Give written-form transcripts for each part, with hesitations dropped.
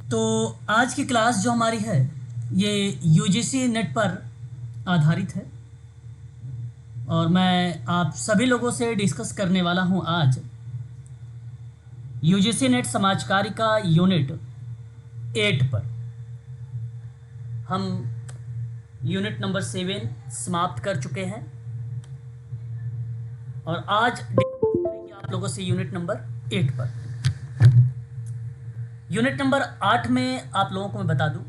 तो आज की क्लास जो हमारी है ये यूजीसी नेट पर आधारित है और मैं आप सभी लोगों से डिस्कस करने वाला हूं आज यूजीसी नेट समाज कार्य का यूनिट 8 पर। हम यूनिट नंबर 7 समाप्त कर चुके हैं और आज डिस्कस करेंगे आप लोगों से यूनिट नंबर 8 पर। यूनिट नंबर 8 में आप लोगों को मैं बता दूं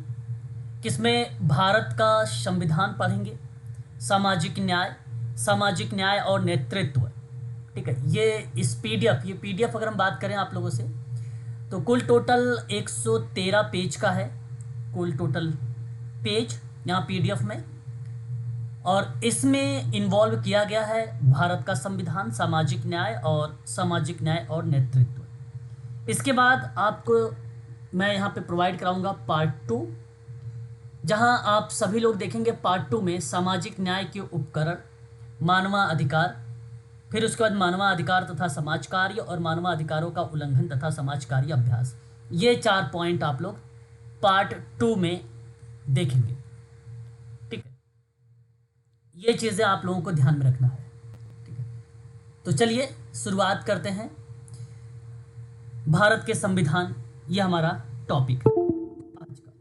कि इसमें भारत का संविधान पढ़ेंगे, सामाजिक न्याय और नेतृत्व। ठीक है, ये पीडीएफ अगर हम बात करें आप लोगों से तो कुल टोटल 113 पेज का है, कुल टोटल पेज यहाँ पीडीएफ में। और इसमें इन्वॉल्व किया गया है भारत का संविधान, सामाजिक न्याय और नेतृत्व। इसके बाद आपको मैं यहाँ पे प्रोवाइड कराऊंगा पार्ट 2, जहाँ आप सभी लोग देखेंगे पार्ट 2 में सामाजिक न्याय के उपकरण, मानवाधिकार, फिर उसके बाद मानवाधिकार तथा समाज कार्य और मानवाधिकारों का उल्लंघन तथा समाज कार्य अभ्यास। ये 4 पॉइंट आप लोग पार्ट 2 में देखेंगे। ठीक है, ये चीज़ें आप लोगों को ध्यान में रखना है। ठीक है, तो चलिए शुरुआत करते हैं। भारत के संविधान, ये हमारा टॉपिक है आज का।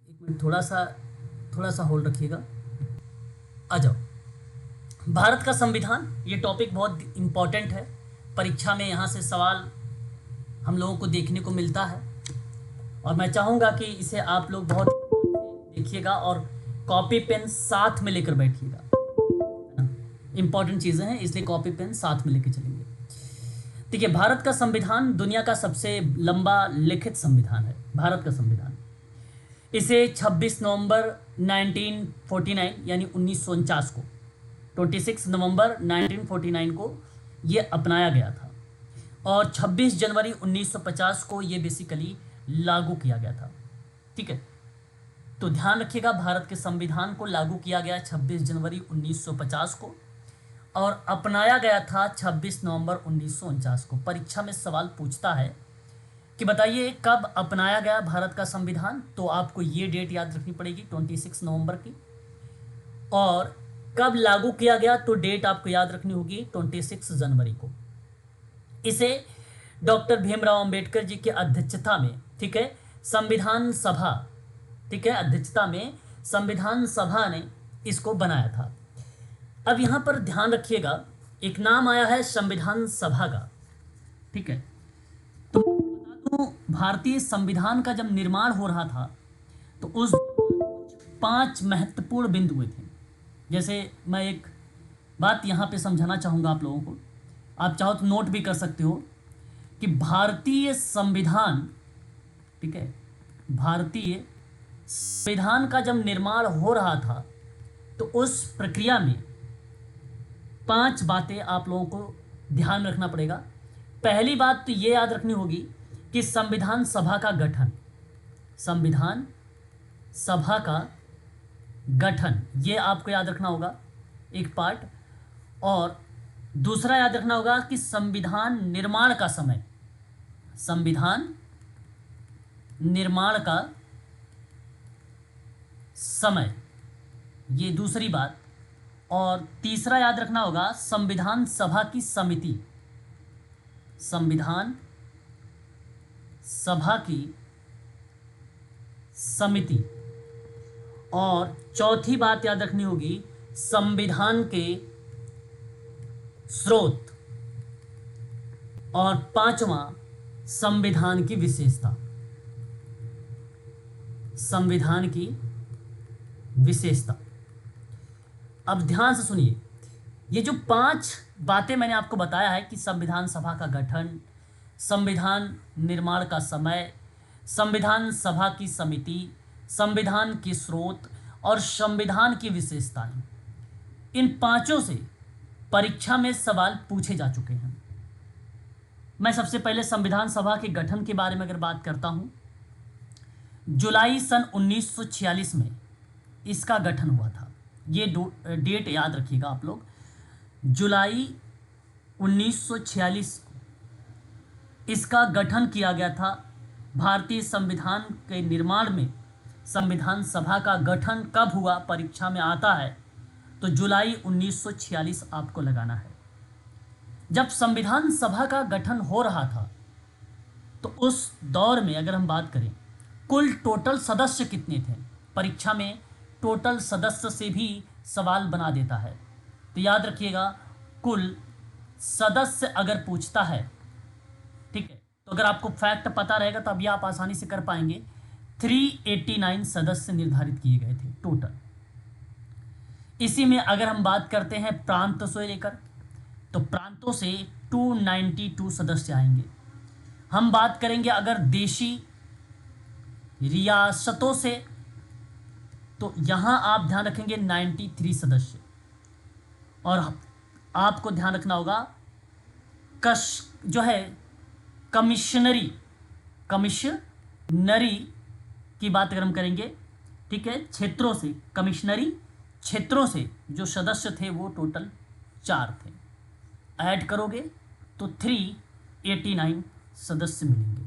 एक मिनट, थोड़ा सा होल्ड रखिएगा। आ जाओ। भारत का संविधान, ये टॉपिक बहुत इम्पोर्टेंट है। परीक्षा में यहाँ से सवाल हम लोगों को देखने को मिलता है और मैं चाहूँगा कि इसे आप लोग बहुत देखिएगा और कॉपी पेन साथ में लेकर बैठिएगा। इम्पॉर्टेंट चीज़ें हैं, इसलिए कॉपी पेन साथ में लेकर चलेंगे। ठीक है, भारत का संविधान दुनिया का सबसे लंबा लिखित संविधान है। भारत का संविधान, इसे 26 नवंबर 1949 यानी 1949 को 26 नवंबर 1949 को ये अपनाया गया था और 26 जनवरी 1950 को ये बेसिकली लागू किया गया था। ठीक है, तो ध्यान रखिएगा, भारत के संविधान को लागू किया गया 26 जनवरी 1950 को और अपनाया गया था 26 नवंबर 1949 को। परीक्षा में सवाल पूछता है कि बताइए कब अपनाया गया भारत का संविधान, तो आपको ये डेट याद रखनी पड़ेगी 26 नवंबर की। और कब लागू किया गया, तो डेट आपको याद रखनी होगी 26 जनवरी को। इसे डॉक्टर भीमराव अंबेडकर जी की अध्यक्षता में, ठीक है, संविधान सभा, ठीक है, अध्यक्षता में संविधान सभा ने इसको बनाया था। अब यहाँ पर ध्यान रखिएगा, एक नाम आया है संविधान सभा का। ठीक है, तो बता दूं, भारतीय संविधान का जब निर्माण हो रहा था तो उस 5 महत्वपूर्ण बिंदु हुए थे। जैसे मैं एक बात यहाँ पे समझाना चाहूँगा आप लोगों को, आप चाहो तो नोट भी कर सकते हो कि भारतीय संविधान, ठीक है, भारतीय संविधान का जब निर्माण हो रहा था तो उस प्रक्रिया में 5 बातें आप लोगों को ध्यान रखना पड़ेगा। पहली बात तो ये याद रखनी होगी कि संविधान सभा का गठन, संविधान सभा का गठन, ये आपको याद रखना होगा, एक पार्ट। और दूसरा याद रखना होगा कि संविधान निर्माण का समय, संविधान निर्माण का समय, ये दूसरी बात। और तीसरा याद रखना होगा संविधान सभा की समिति, संविधान सभा की समिति। और चौथी बात याद रखनी होगी संविधान के स्रोत। और पांचवा संविधान की विशेषता, संविधान की विशेषता। अब ध्यान से सुनिए, ये जो 5 बातें मैंने आपको बताया है कि संविधान सभा का गठन, संविधान निर्माण का समय, संविधान सभा की समिति, संविधान के स्रोत और संविधान की विशेषताएं, इन 5 से परीक्षा में सवाल पूछे जा चुके हैं। मैं सबसे पहले संविधान सभा के गठन के बारे में अगर बात करता हूं, जुलाई सन 1946 में इसका गठन हुआ था। ये डेट याद रखिएगा आप लोग, जुलाई 1946 इसका गठन किया गया था। भारतीय संविधान के निर्माण में संविधान सभा का गठन कब हुआ, परीक्षा में आता है तो जुलाई 1946 आपको लगाना है। जब संविधान सभा का गठन हो रहा था तो उस दौर में अगर हम बात करें कुल टोटल सदस्य कितने थे, परीक्षा में टोटल सदस्य से भी सवाल बना देता है। तो याद रखिएगा, कुल सदस्य अगर पूछता है, ठीक है, तो अगर आपको फैक्ट पता रहेगा तो अभी आप आसानी से कर पाएंगे। 389 सदस्य निर्धारित किए गए थे टोटल। इसी में अगर हम बात करते हैं प्रांत से लेकर, तो प्रांतों से 292 सदस्य आएंगे। हम बात करेंगे अगर देशी रियासतों से, तो यहां आप ध्यान रखेंगे 93 सदस्य। और आपको ध्यान रखना होगा जो है कमिश्नरी की बात अगर हम करेंगे, ठीक है, क्षेत्रों से, कमिश्नरी क्षेत्रों से जो सदस्य थे वो टोटल 4 थे। ऐड करोगे तो 389 सदस्य मिलेंगे।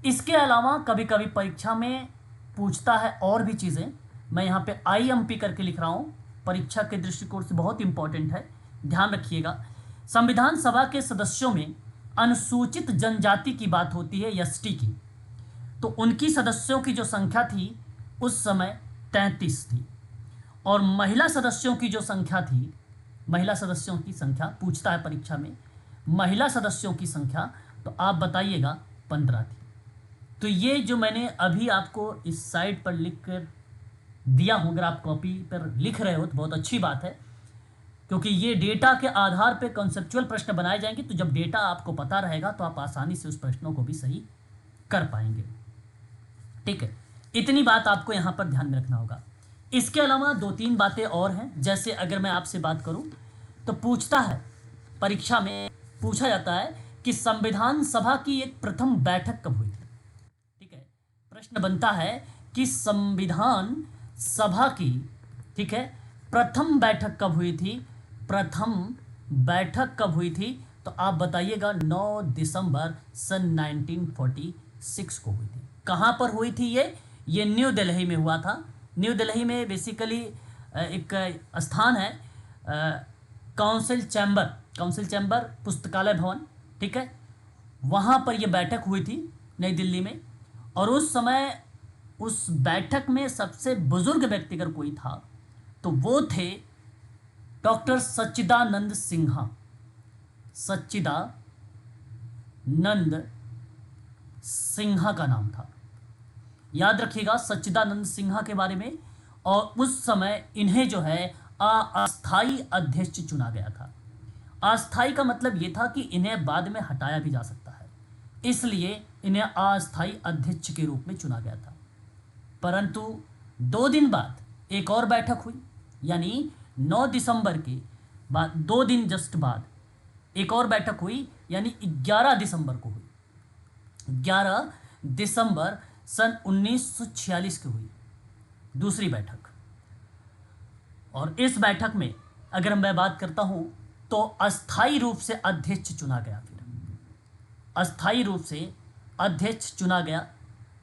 इसके अलावा कभी कभी परीक्षा में पूछता है और भी चीज़ें, मैं यहाँ पे IMP करके लिख रहा हूँ, परीक्षा के दृष्टिकोण से बहुत इंपॉर्टेंट है, ध्यान रखिएगा। संविधान सभा के सदस्यों में अनुसूचित जनजाति की बात होती है, ST की, तो उनकी सदस्यों की जो संख्या थी उस समय 33 थी। और महिला सदस्यों की जो संख्या थी, महिला सदस्यों की संख्या पूछता है परीक्षा में, महिला सदस्यों की संख्या तो आप बताइएगा 15 थी। तो ये जो मैंने अभी आपको इस साइड पर लिख कर दिया हूँ, अगर आप कॉपी पर लिख रहे हो तो बहुत अच्छी बात है, क्योंकि ये डेटा के आधार पर कॉन्सेप्चुअल प्रश्न बनाए जाएंगे। तो जब डेटा आपको पता रहेगा तो आप आसानी से उस प्रश्नों को भी सही कर पाएंगे, ठीक है। इतनी बात आपको यहाँ पर ध्यान में रखना होगा। इसके अलावा 2-3 बातें और हैं, जैसे अगर मैं आपसे बात करूँ तो पूछता है, परीक्षा में पूछा जाता है कि संविधान सभा की एक प्रथम बैठक कब हुई थी, ठीक है। प्रश्न बनता है कि संविधान सभा की, ठीक है, प्रथम बैठक कब हुई थी, प्रथम बैठक कब हुई थी, तो आप बताइएगा 9 दिसंबर सन 1946 को हुई थी। कहाँ पर हुई थी ये न्यू दिल्ली में हुआ था। न्यू दिल्ली में बेसिकली एक स्थान है, काउंसिल चैम्बर पुस्तकालय भवन, ठीक है, वहाँ पर यह बैठक हुई थी नई दिल्ली में। और उस समय उस बैठक में सबसे बुजुर्ग व्यक्ति अगर कोई था तो वो थे डॉक्टर सच्चिदानंद सिन्हा का नाम था। याद रखिएगा सच्चिदानंद सिन्हा के बारे में। और उस समय इन्हें जो है अस्थाई अध्यक्ष चुना गया था। अस्थाई का मतलब ये था कि इन्हें बाद में हटाया भी जा सकता है, इसलिए इन्हें अस्थाई अध्यक्ष के रूप में चुना गया था। परंतु 2 दिन बाद एक और बैठक हुई, यानी 9 दिसंबर के बाद 2 दिन जस्ट बाद एक और बैठक हुई, यानी 11 दिसंबर को हुई। 11 दिसंबर सन 1946 की हुई दूसरी बैठक। और इस बैठक में अगर मैं बात करता हूं तो अस्थाई रूप से अध्यक्ष चुना गया। फिर अस्थाई रूप से अध्यक्ष चुना गया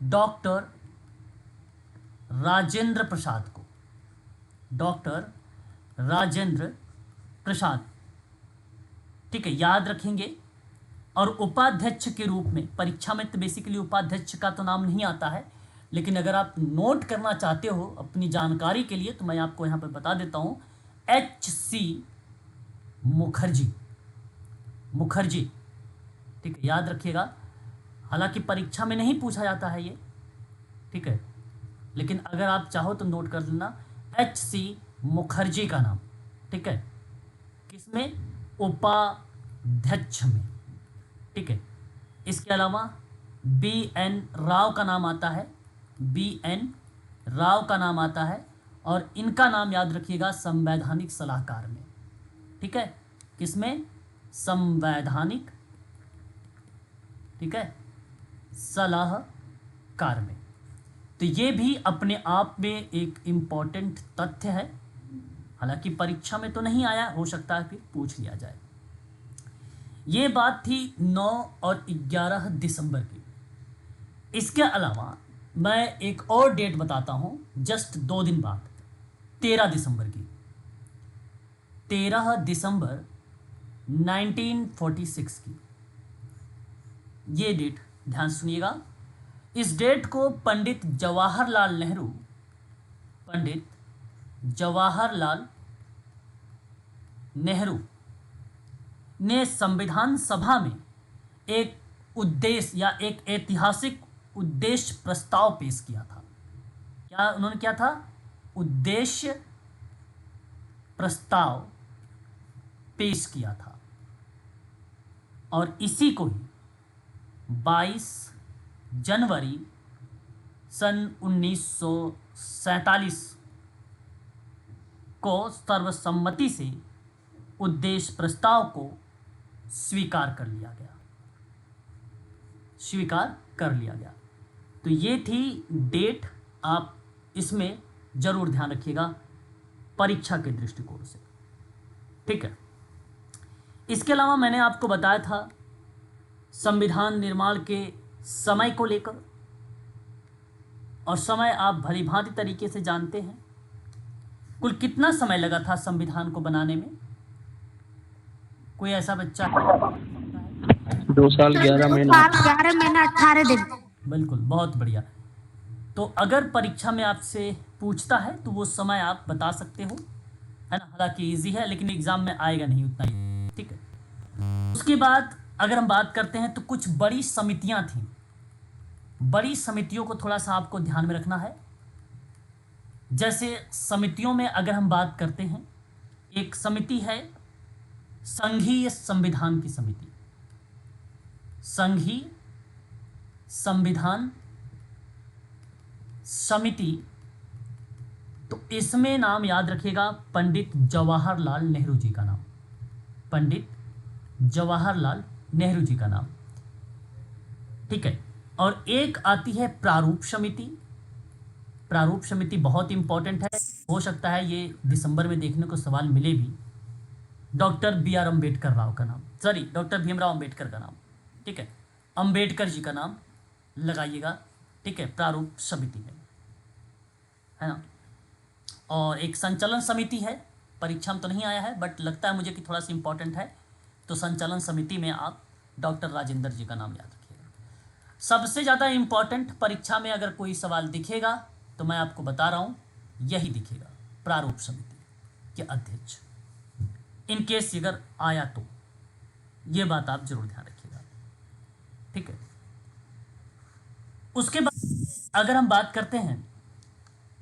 डॉक्टर राजेंद्र प्रसाद को, डॉक्टर राजेंद्र प्रसाद, ठीक है, याद रखेंगे। और उपाध्यक्ष के रूप में परीक्षा में तो बेसिकली उपाध्यक्ष का तो नाम नहीं आता है, लेकिन अगर आप नोट करना चाहते हो अपनी जानकारी के लिए तो मैं आपको यहाँ पर बता देता हूँ, HC मुखर्जी, ठीक है, याद रखिएगा। हालांकि परीक्षा में नहीं पूछा जाता है ये, ठीक है, लेकिन अगर आप चाहो तो नोट कर लेना HC मुखर्जी का नाम, ठीक है, किसमें, उपाध्यक्ष में, ठीक है। इसके अलावा BN राव का नाम आता है, BN राव का नाम आता है। और इनका नाम याद रखिएगा संवैधानिक सलाहकार में, ठीक है, किसमें, संवैधानिक, ठीक है, सलाहकार में। तो ये भी अपने आप में एक इम्पॉर्टेंट तथ्य है, हालांकि परीक्षा में तो नहीं आया, हो सकता है फिर पूछ लिया जाए। ये बात थी 9 और 11 दिसंबर की। इसके अलावा मैं एक और डेट बताता हूँ जस्ट 2 दिन बाद, 13 दिसंबर की। 13 दिसंबर 1946 की ये डेट ध्यान से सुनिएगा। इस डेट को पंडित जवाहरलाल नेहरू ने संविधान सभा में एक उद्देश्य या एक ऐतिहासिक उद्देश्य प्रस्ताव पेश किया था। क्या उन्होंने किया था? उद्देश्य प्रस्ताव पेश किया था। और इसी को ही 22 जनवरी सन 1947 को सर्वसम्मति से उद्देश्य प्रस्ताव को स्वीकार कर लिया गया। तो ये थी डेट, आप इसमें जरूर ध्यान रखिएगा परीक्षा के दृष्टिकोण से, ठीक है। इसके अलावा मैंने आपको बताया था संविधान निर्माण के समय को लेकर, और समय आप भलीभांति तरीके से जानते हैं। कुल कितना समय लगा था संविधान को बनाने में? कोई ऐसा बच्चा है? 2 साल 11 महीना 18 दिन। बिल्कुल, बहुत बढ़िया। तो अगर परीक्षा में आपसे पूछता है तो वो समय आप बता सकते हो, है ना। हालांकि इजी है लेकिन एग्जाम में आएगा नहीं उतना ही, ठीक है। उसके बाद अगर हम बात करते हैं तो कुछ बड़ी समितियां थीं। बड़ी समितियों को थोड़ा सा आपको ध्यान में रखना है। जैसे समितियों में अगर हम बात करते हैं, एक समिति है संघीय संविधान की समिति। संघीय संविधान समिति, तो इसमें नाम याद रखिएगा पंडित जवाहरलाल नेहरू जी का नाम। पंडित जवाहरलाल नेहरू जी का नाम, ठीक है। और एक आती है प्रारूप समिति। प्रारूप समिति बहुत इंपॉर्टेंट है, हो सकता है ये दिसंबर में देखने को सवाल मिले भी। डॉक्टर भीमराव अम्बेडकर का नाम, ठीक है। अम्बेडकर जी का नाम लगाइएगा, ठीक है। प्रारूप समिति है ना। और एक संचालन समिति है, परीक्षा में तो नहीं आया है बट लगता है मुझे कि थोड़ा सा इंपॉर्टेंट है। तो संचालन समिति में आप डॉक्टर राजेंद्र जी का नाम याद रखिएगा। सबसे ज़्यादा इंपॉर्टेंट परीक्षा में अगर कोई सवाल दिखेगा तो मैं आपको बता रहा हूँ यही दिखेगा, प्रारूप समिति के अध्यक्ष। इन केस अगर आया तो ये बात आप जरूर ध्यान रखिएगा, ठीक है। उसके बाद अगर हम बात करते हैं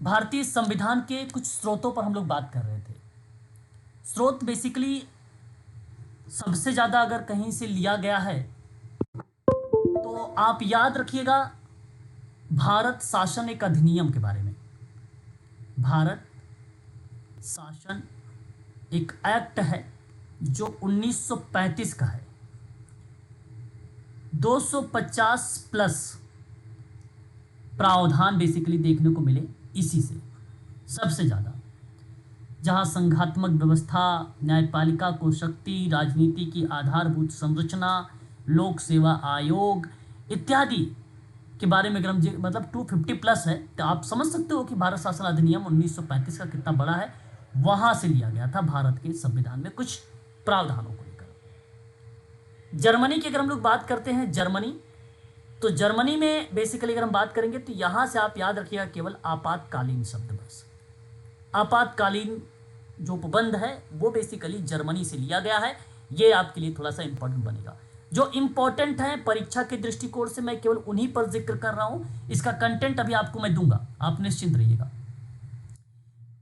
भारतीय संविधान के कुछ स्रोतों पर, हम लोग बात कर रहे थे। स्रोत बेसिकली सबसे ज़्यादा अगर कहीं से लिया गया है तो आप याद रखिएगा भारत शासन एक अधिनियम के बारे में। भारत शासन एक एक्ट है जो 1935 का है। 250 प्लस प्रावधान बेसिकली देखने को मिले इसी से सबसे ज़्यादा, जहाँ संघात्मक व्यवस्था, न्यायपालिका को शक्ति, राजनीति की आधारभूत संरचना, लोक सेवा आयोग इत्यादि के बारे में अगर हम मतलब 250 प्लस है तो आप समझ सकते हो कि भारत शासन अधिनियम 1935 का कितना बड़ा है। वहाँ से लिया गया था भारत के संविधान में कुछ प्रावधानों को लेकर। जर्मनी की अगर हम लोग बात करते हैं, तो जर्मनी में बेसिकली अगर हम बात करेंगे तो यहाँ से आप याद रखिएगा केवल आपातकालीन शब्द, बस आपातकालीन जो उपबंध है वो बेसिकली जर्मनी से लिया गया है। ये आपके लिए थोड़ा सा इंपॉर्टेंट बनेगा। जो इंपॉर्टेंट है परीक्षा के दृष्टिकोण से मैं केवल उन्हीं पर जिक्र कर रहा हूँ। इसका कंटेंट अभी आपको मैं दूंगा, आप निश्चिंत रहिएगा।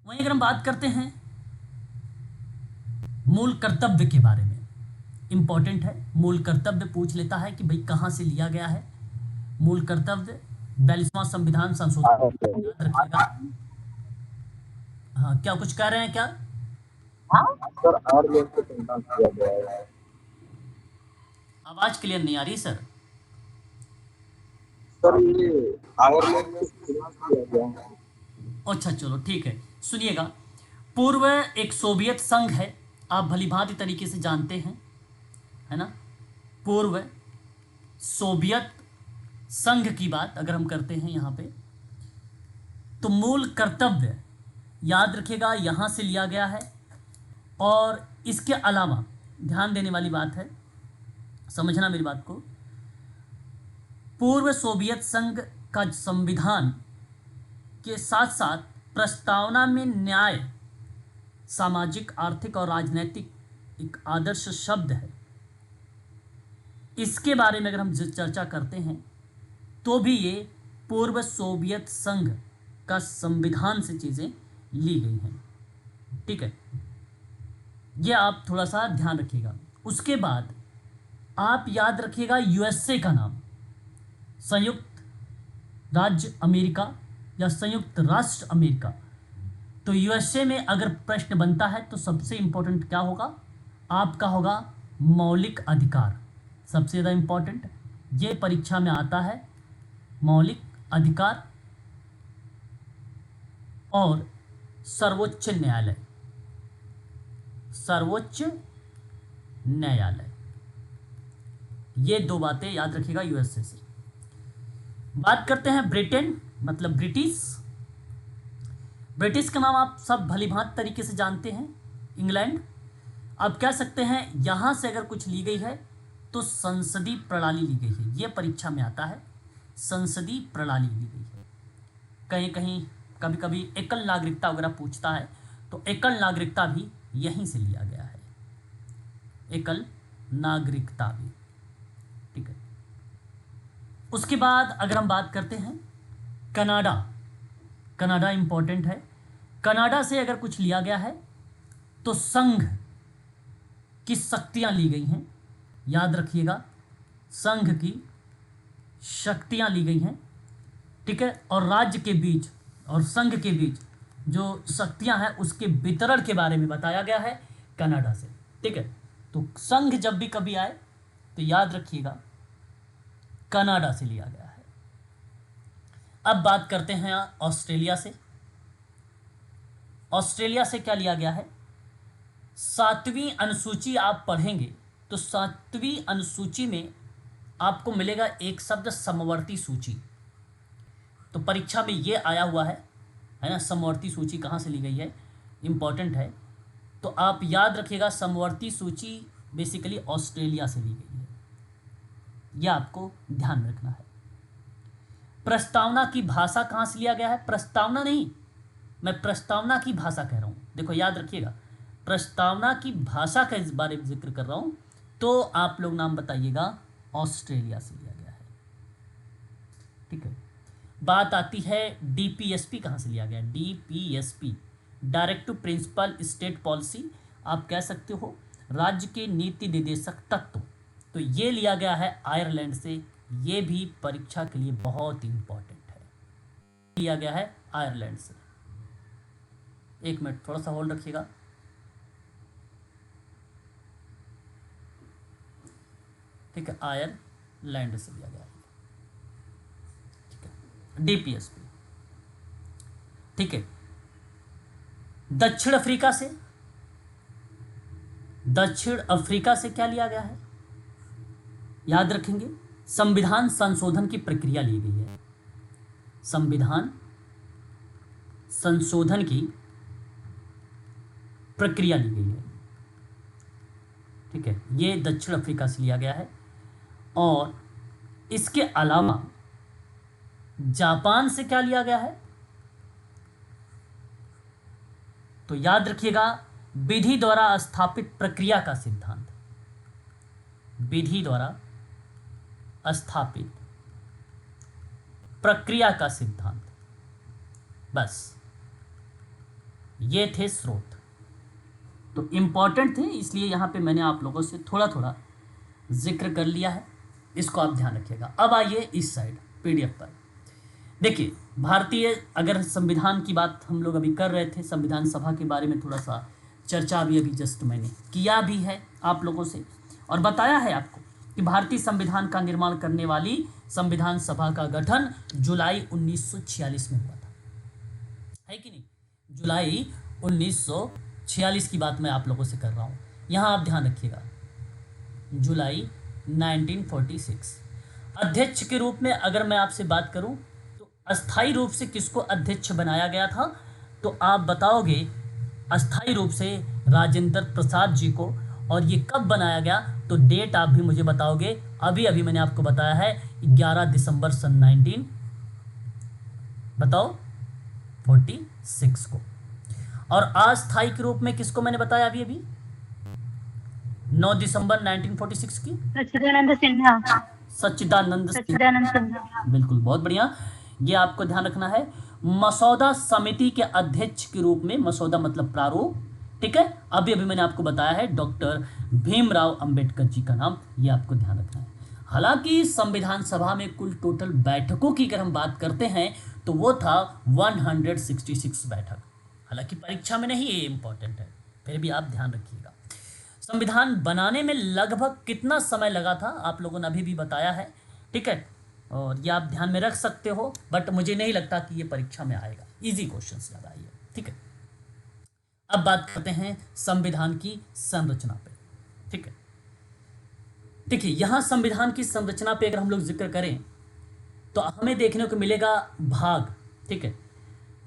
वहीं अगर हम बात करते हैं मूल कर्तव्य के बारे में, इंपॉर्टेंट है। मूल कर्तव्य पूछ लेता है कि भाई कहाँ से लिया गया है मूल कर्तव्य। 42वां संविधान संशोधन याद रखिएगा। हाँ, क्या कुछ कह रहे हैं क्या? सर आयरलैंड से संविधान किया गया है। आवाज क्लियर नहीं आ रही सर। सर ये आयरलैंड में संविधान किया गया है। अच्छा चलो ठीक है, सुनिएगा। पूर्व एक सोवियत संघ है, आप भलीभांति तरीके से जानते हैं, है ना। पूर्व सोवियत संघ की बात अगर हम करते हैं यहाँ पे, तो मूल कर्तव्य याद रखिएगा यहाँ से लिया गया है। और इसके अलावा ध्यान देने वाली बात है, समझना मेरी बात को, पूर्व सोवियत संघ का संविधान के साथ साथ प्रस्तावना में न्याय, सामाजिक, आर्थिक और राजनैतिक एक आदर्श शब्द है। इसके बारे में अगर हम चर्चा करते हैं तो भी ये पूर्व सोवियत संघ का संविधान से चीज़ें ली गई हैं। ठीक है, ये आप थोड़ा सा ध्यान रखिएगा। उसके बाद आप याद रखिएगा यूएसए का नाम, संयुक्त राज्य अमेरिका या संयुक्त राष्ट्र अमेरिका। तो यूएसए में अगर प्रश्न बनता है तो सबसे इंपॉर्टेंट क्या होगा, आपका होगा मौलिक अधिकार। सबसे ज़्यादा इंपॉर्टेंट ये परीक्षा में आता है, मौलिक अधिकार और सर्वोच्च न्यायालय। सर्वोच्च न्यायालय, ये दो बातें याद रखिएगा यूएसए से। बात करते हैं ब्रिटेन, मतलब ब्रिटिश। ब्रिटिश का नाम आप सब भलीभांत तरीके से जानते हैं, इंग्लैंड। आप कह सकते हैं यहाँ से अगर कुछ ली गई है तो संसदीय प्रणाली ली गई है। ये परीक्षा में आता है, संसदीय प्रणाली ली गई है। कहीं कहीं कभी कभी एकल नागरिकता वगैरह पूछता है तो एकल नागरिकता भी यहीं से लिया गया है, एकल नागरिकता भी। ठीक है, उसके बाद अगर हम बात करते हैं कनाडा, कनाडा इंपॉर्टेंट है। कनाडा से अगर कुछ लिया गया है तो संघ की शक्तियां ली गई हैं, याद रखिएगा, संघ की शक्तियां ली गई हैं। ठीक है, और राज्य के बीच और संघ के बीच जो शक्तियां हैं उसके वितरण के बारे में बताया गया है कनाडा से। ठीक है, तो संघ जब भी कभी आए तो याद रखिएगा कनाडा से लिया गया है। अब बात करते हैं ऑस्ट्रेलिया से। ऑस्ट्रेलिया से क्या लिया गया है, 7वीं अनुसूची आप पढ़ेंगे तो 7वीं अनुसूची में आपको मिलेगा एक शब्द समवर्ती सूची। तो परीक्षा में ये आया हुआ है ना, समवर्ती सूची कहाँ से ली गई है, इम्पॉर्टेंट है। तो आप याद रखिएगा समवर्ती सूची बेसिकली ऑस्ट्रेलिया से ली गई है, यह आपको ध्यान में रखना है। प्रस्तावना की भाषा कहाँ से लिया गया है, प्रस्तावना नहीं, मैं प्रस्तावना की भाषा कह रहा हूँ। देखो याद रखिएगा, प्रस्तावना की भाषा का इस बारे में जिक्र कर रहा हूँ, तो आप लोग नाम बताइएगा, ऑस्ट्रेलिया से लिया गया है। ठीक है, बात आती है डीपीएसपी कहाँ से लिया गया है, DPSP, direct to principle state policy, आप कह सकते हो राज्य के नीति निर्देशक तत्व। तो ये लिया गया है आयरलैंड से, ये भी परीक्षा के लिए बहुत इंपॉर्टेंट है, लिया गया है आयरलैंड से। एक मिनट थोड़ा सा होल्ड रखिएगा। ठीक है, आयरलैंड से लिया गया है, ठीक है, डीपीएसपी। ठीक है, दक्षिण अफ्रीका से, दक्षिण अफ्रीका से क्या लिया गया है, याद रखेंगे, संविधान संशोधन की प्रक्रिया ली गई है, संविधान संशोधन की प्रक्रिया ली गई है। ठीक है, ये दक्षिण अफ्रीका से लिया गया है। और इसके अलावा जापान से क्या लिया गया है, तो याद रखिएगा विधि द्वारा स्थापित प्रक्रिया का सिद्धांत, विधि द्वारा स्थापित प्रक्रिया का सिद्धांत। बस ये थे स्रोत, तो इंपॉर्टेंट थे, इसलिए यहाँ पे मैंने आप लोगों से थोड़ा थोड़ा जिक्र कर लिया है, इसको आप ध्यान रखिएगा। अब आइए इस साइड पीडीएफ पर। देखिए, भारतीय अगर संविधान की बात हम लोग अभी कर रहे थे, संविधान सभा के बारे में थोड़ा सा चर्चा अभी जस्ट मैंने किया भी है आप लोगों से, और बताया है आपको कि भारतीय संविधान का निर्माण करने वाली संविधान सभा का गठन जुलाई 1946 में हुआ था, है कि नहीं। जुलाई 1946 की बात मैं आप लोगों से कर रहा हूँ, यहाँ आप ध्यान रखिएगा, जुलाई 1946। अध्यक्ष के रूप में अगर मैं आपसे बात करूं तो अस्थाई रूप से किसको अध्यक्ष बनाया गया था, तो आप बताओगे अस्थाई रूप से राजेंद्र प्रसाद जी को। और ये कब बनाया गया, तो डेट आप भी मुझे बताओगे। अभी अभी मैंने आपको बताया है 11 दिसंबर सन 19 बताओ 46 को। और अस्थाई के रूप में किसको मैंने बताया अभी अभी 9 दिसंबर 1946 की सच्चिदानंद सिन्हा। सच्चिदानंद सिंह। सच्चिदानंद सिन्हा। बिल्कुल, बहुत बढ़िया। ये आपको ध्यान रखना है। मसौदा समिति के अध्यक्ष के रूप में, मसौदा मतलब प्रारूप, ठीक है, अभी अभी मैंने आपको बताया है डॉक्टर भीमराव अंबेडकर जी का नाम, ये आपको ध्यान रखना है। हालांकि संविधान सभा में कुल टोटल बैठकों की अगर हम बात करते हैं तो वो था 166 बैठक। हालांकि परीक्षा में नहीं, ये इंपॉर्टेंट है, फिर भी आप ध्यान रखिएगा। संविधान बनाने में लगभग कितना समय लगा था, आप लोगों ने अभी भी बताया है, ठीक है, और ये आप ध्यान में रख सकते हो, बट मुझे नहीं लगता कि ये परीक्षा में आएगा। इजी क्वेश्चन ज़्यादा आइए, ठीक है। अब बात करते हैं संविधान की संरचना पे, ठीक है। देखिए, यहाँ संविधान की संरचना पे अगर हम लोग जिक्र करें तो हमें देखने को मिलेगा भाग, ठीक है।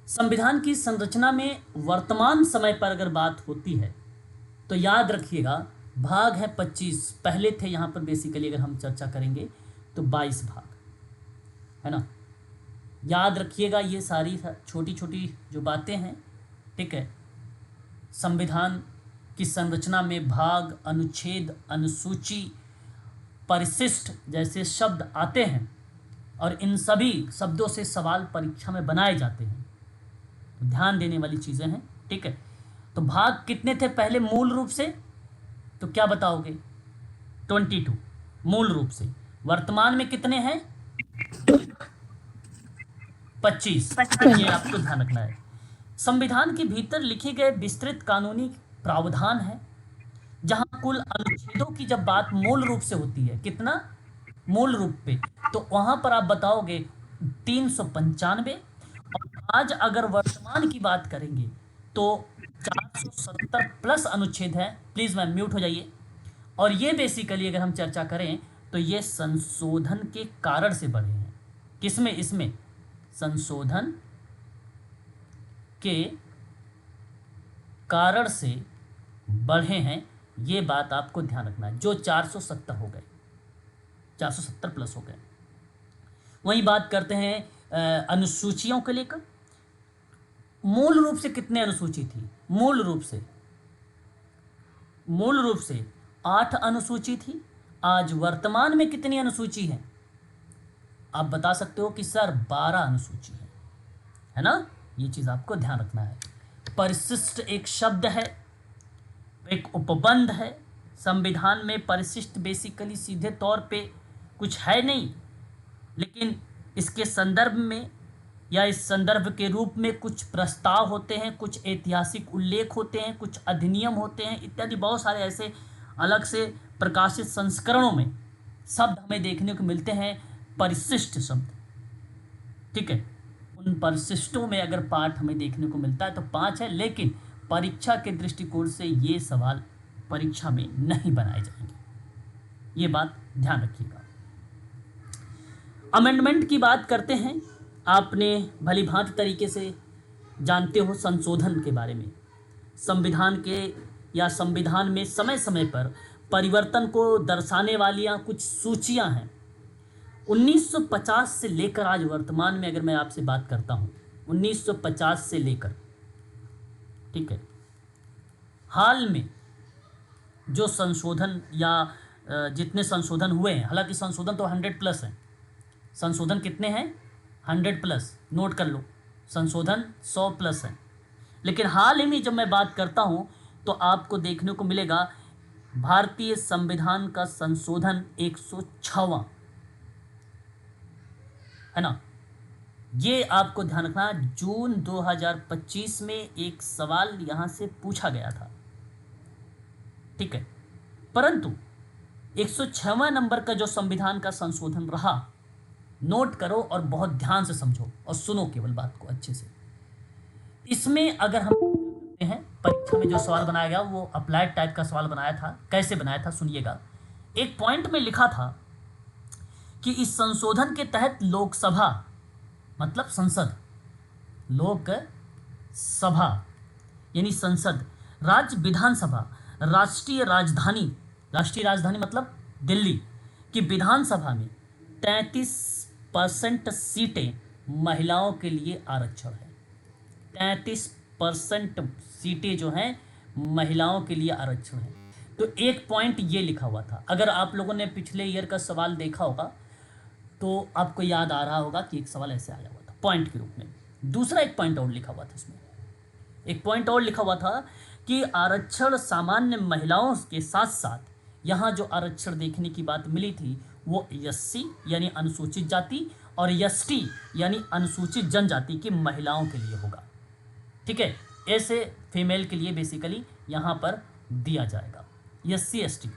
संविधान की संरचना में वर्तमान समय पर अगर बात होती है तो याद रखिएगा भाग है 25, पहले थे यहाँ पर बेसिकली अगर हम चर्चा करेंगे तो 22 भाग, है ना। याद रखिएगा ये सारी छोटी छोटी जो बातें हैं, ठीक है। संविधान की संरचना में भाग, अनुच्छेद, अनुसूची, परिशिष्ट जैसे शब्द आते हैं और इन सभी शब्दों से सवाल परीक्षा में बनाए जाते हैं, तो ध्यान देने वाली चीज़ें हैं, ठीक है। तो भाग कितने थे पहले मूल रूप से, तो क्या बताओगे 22 मूल रूप से। वर्तमान में कितने हैं 25, ये आपको ध्यान रखना है। संविधान के भीतर लिखे गए विस्तृत कानूनी प्रावधान है, जहां कुल अनुच्छेदों की जब बात मूल रूप से होती है, कितना मूल रूप पे, तो वहां पर आप बताओगे 395। और आज अगर वर्तमान की बात करेंगे तो 470 प्लस अनुच्छेद है। प्लीज मैम म्यूट हो जाइए। और ये बेसिकली अगर हम चर्चा करें तो ये संशोधन के कारण से बढ़े हैं। किसमें, इसमें संशोधन के कारण से बढ़े हैं, ये बात आपको ध्यान रखना है। जो 470 हो गए, 470 प्लस हो गए। वहीं बात करते हैं अनुसूचियों को लेकर। मूल रूप से कितने अनुसूची थी, मूल रूप से 8 अनुसूची थी। आज वर्तमान में कितनी अनुसूची है, आप बता सकते हो कि सर 12 अनुसूची है ना। ये चीज़ आपको ध्यान रखना है। परिशिष्ट एक शब्द है, एक उपबंध है। संविधान में परिशिष्ट बेसिकली सीधे तौर पे कुछ है नहीं, लेकिन इसके संदर्भ में या इस संदर्भ के रूप में कुछ प्रस्ताव होते हैं, कुछ ऐतिहासिक उल्लेख होते हैं, कुछ अधिनियम होते हैं इत्यादि। बहुत सारे ऐसे अलग से प्रकाशित संस्करणों में शब्द हमें देखने को मिलते हैं परिशिष्ट शब्द, ठीक है। उन परिशिष्टों में अगर पाठ हमें देखने को मिलता है तो 5 है, लेकिन परीक्षा के दृष्टिकोण से ये सवाल परीक्षा में नहीं बनाए जाएंगे, ये बात ध्यान रखिएगा। अमेंडमेंट की बात करते हैं। आपने भली भांति तरीके से जानते हो संशोधन के बारे में। संविधान के या संविधान में समय समय पर परिवर्तन को दर्शाने वाली कुछ सूचियां हैं। 1950 से लेकर आज वर्तमान में अगर मैं आपसे बात करता हूं, 1950 से लेकर, ठीक है, हाल में जो संशोधन या जितने संशोधन हुए हैं, हालांकि संशोधन तो 100 प्लस हैं। संशोधन कितने हैं 100 प्लस, नोट कर लो, संशोधन 100 प्लस है। लेकिन हाल ही में जब मैं बात करता हूं तो आपको देखने को मिलेगा भारतीय संविधान का संशोधन 106वां, है ना। ये आपको ध्यान रखना, जून 2025 में एक सवाल यहां से पूछा गया था, ठीक है। परंतु 106वां नंबर का जो संविधान का संशोधन रहा, नोट करो और बहुत ध्यान से समझो और सुनो केवल बात को अच्छे से। इसमें अगर हम करते हैं, परीक्षा में जो सवाल बनाया गया वो अप्लाइड टाइप का सवाल बनाया था। कैसे बनाया था सुनिएगा। एक पॉइंट में लिखा था कि इस संशोधन के तहत लोकसभा मतलब संसद, लोक सभा यानी संसद, राज्य विधानसभा, राष्ट्रीय राजधानी मतलब दिल्ली की विधानसभा में 33% सीटें महिलाओं के लिए आरक्षण है। 33% सीटें जो हैं महिलाओं के लिए आरक्षण है। तो एक पॉइंट ये लिखा हुआ था, अगर आप लोगों ने पिछले ईयर का सवाल देखा होगा तो आपको याद आ रहा होगा कि एक सवाल ऐसे आया हुआ था पॉइंट के रूप में। दूसरा एक पॉइंट और लिखा हुआ था, इसमें एक पॉइंट और लिखा हुआ था कि आरक्षण सामान्य महिलाओं के साथ साथ यहाँ जो आरक्षण देखने की बात मिली थी वो एससी यानी अनुसूचित जाति और एसटी यानी अनुसूचित जनजाति की महिलाओं के लिए होगा। ठीक है, ऐसे फीमेल के लिए बेसिकली यहाँ पर दिया जाएगा एससी एसटी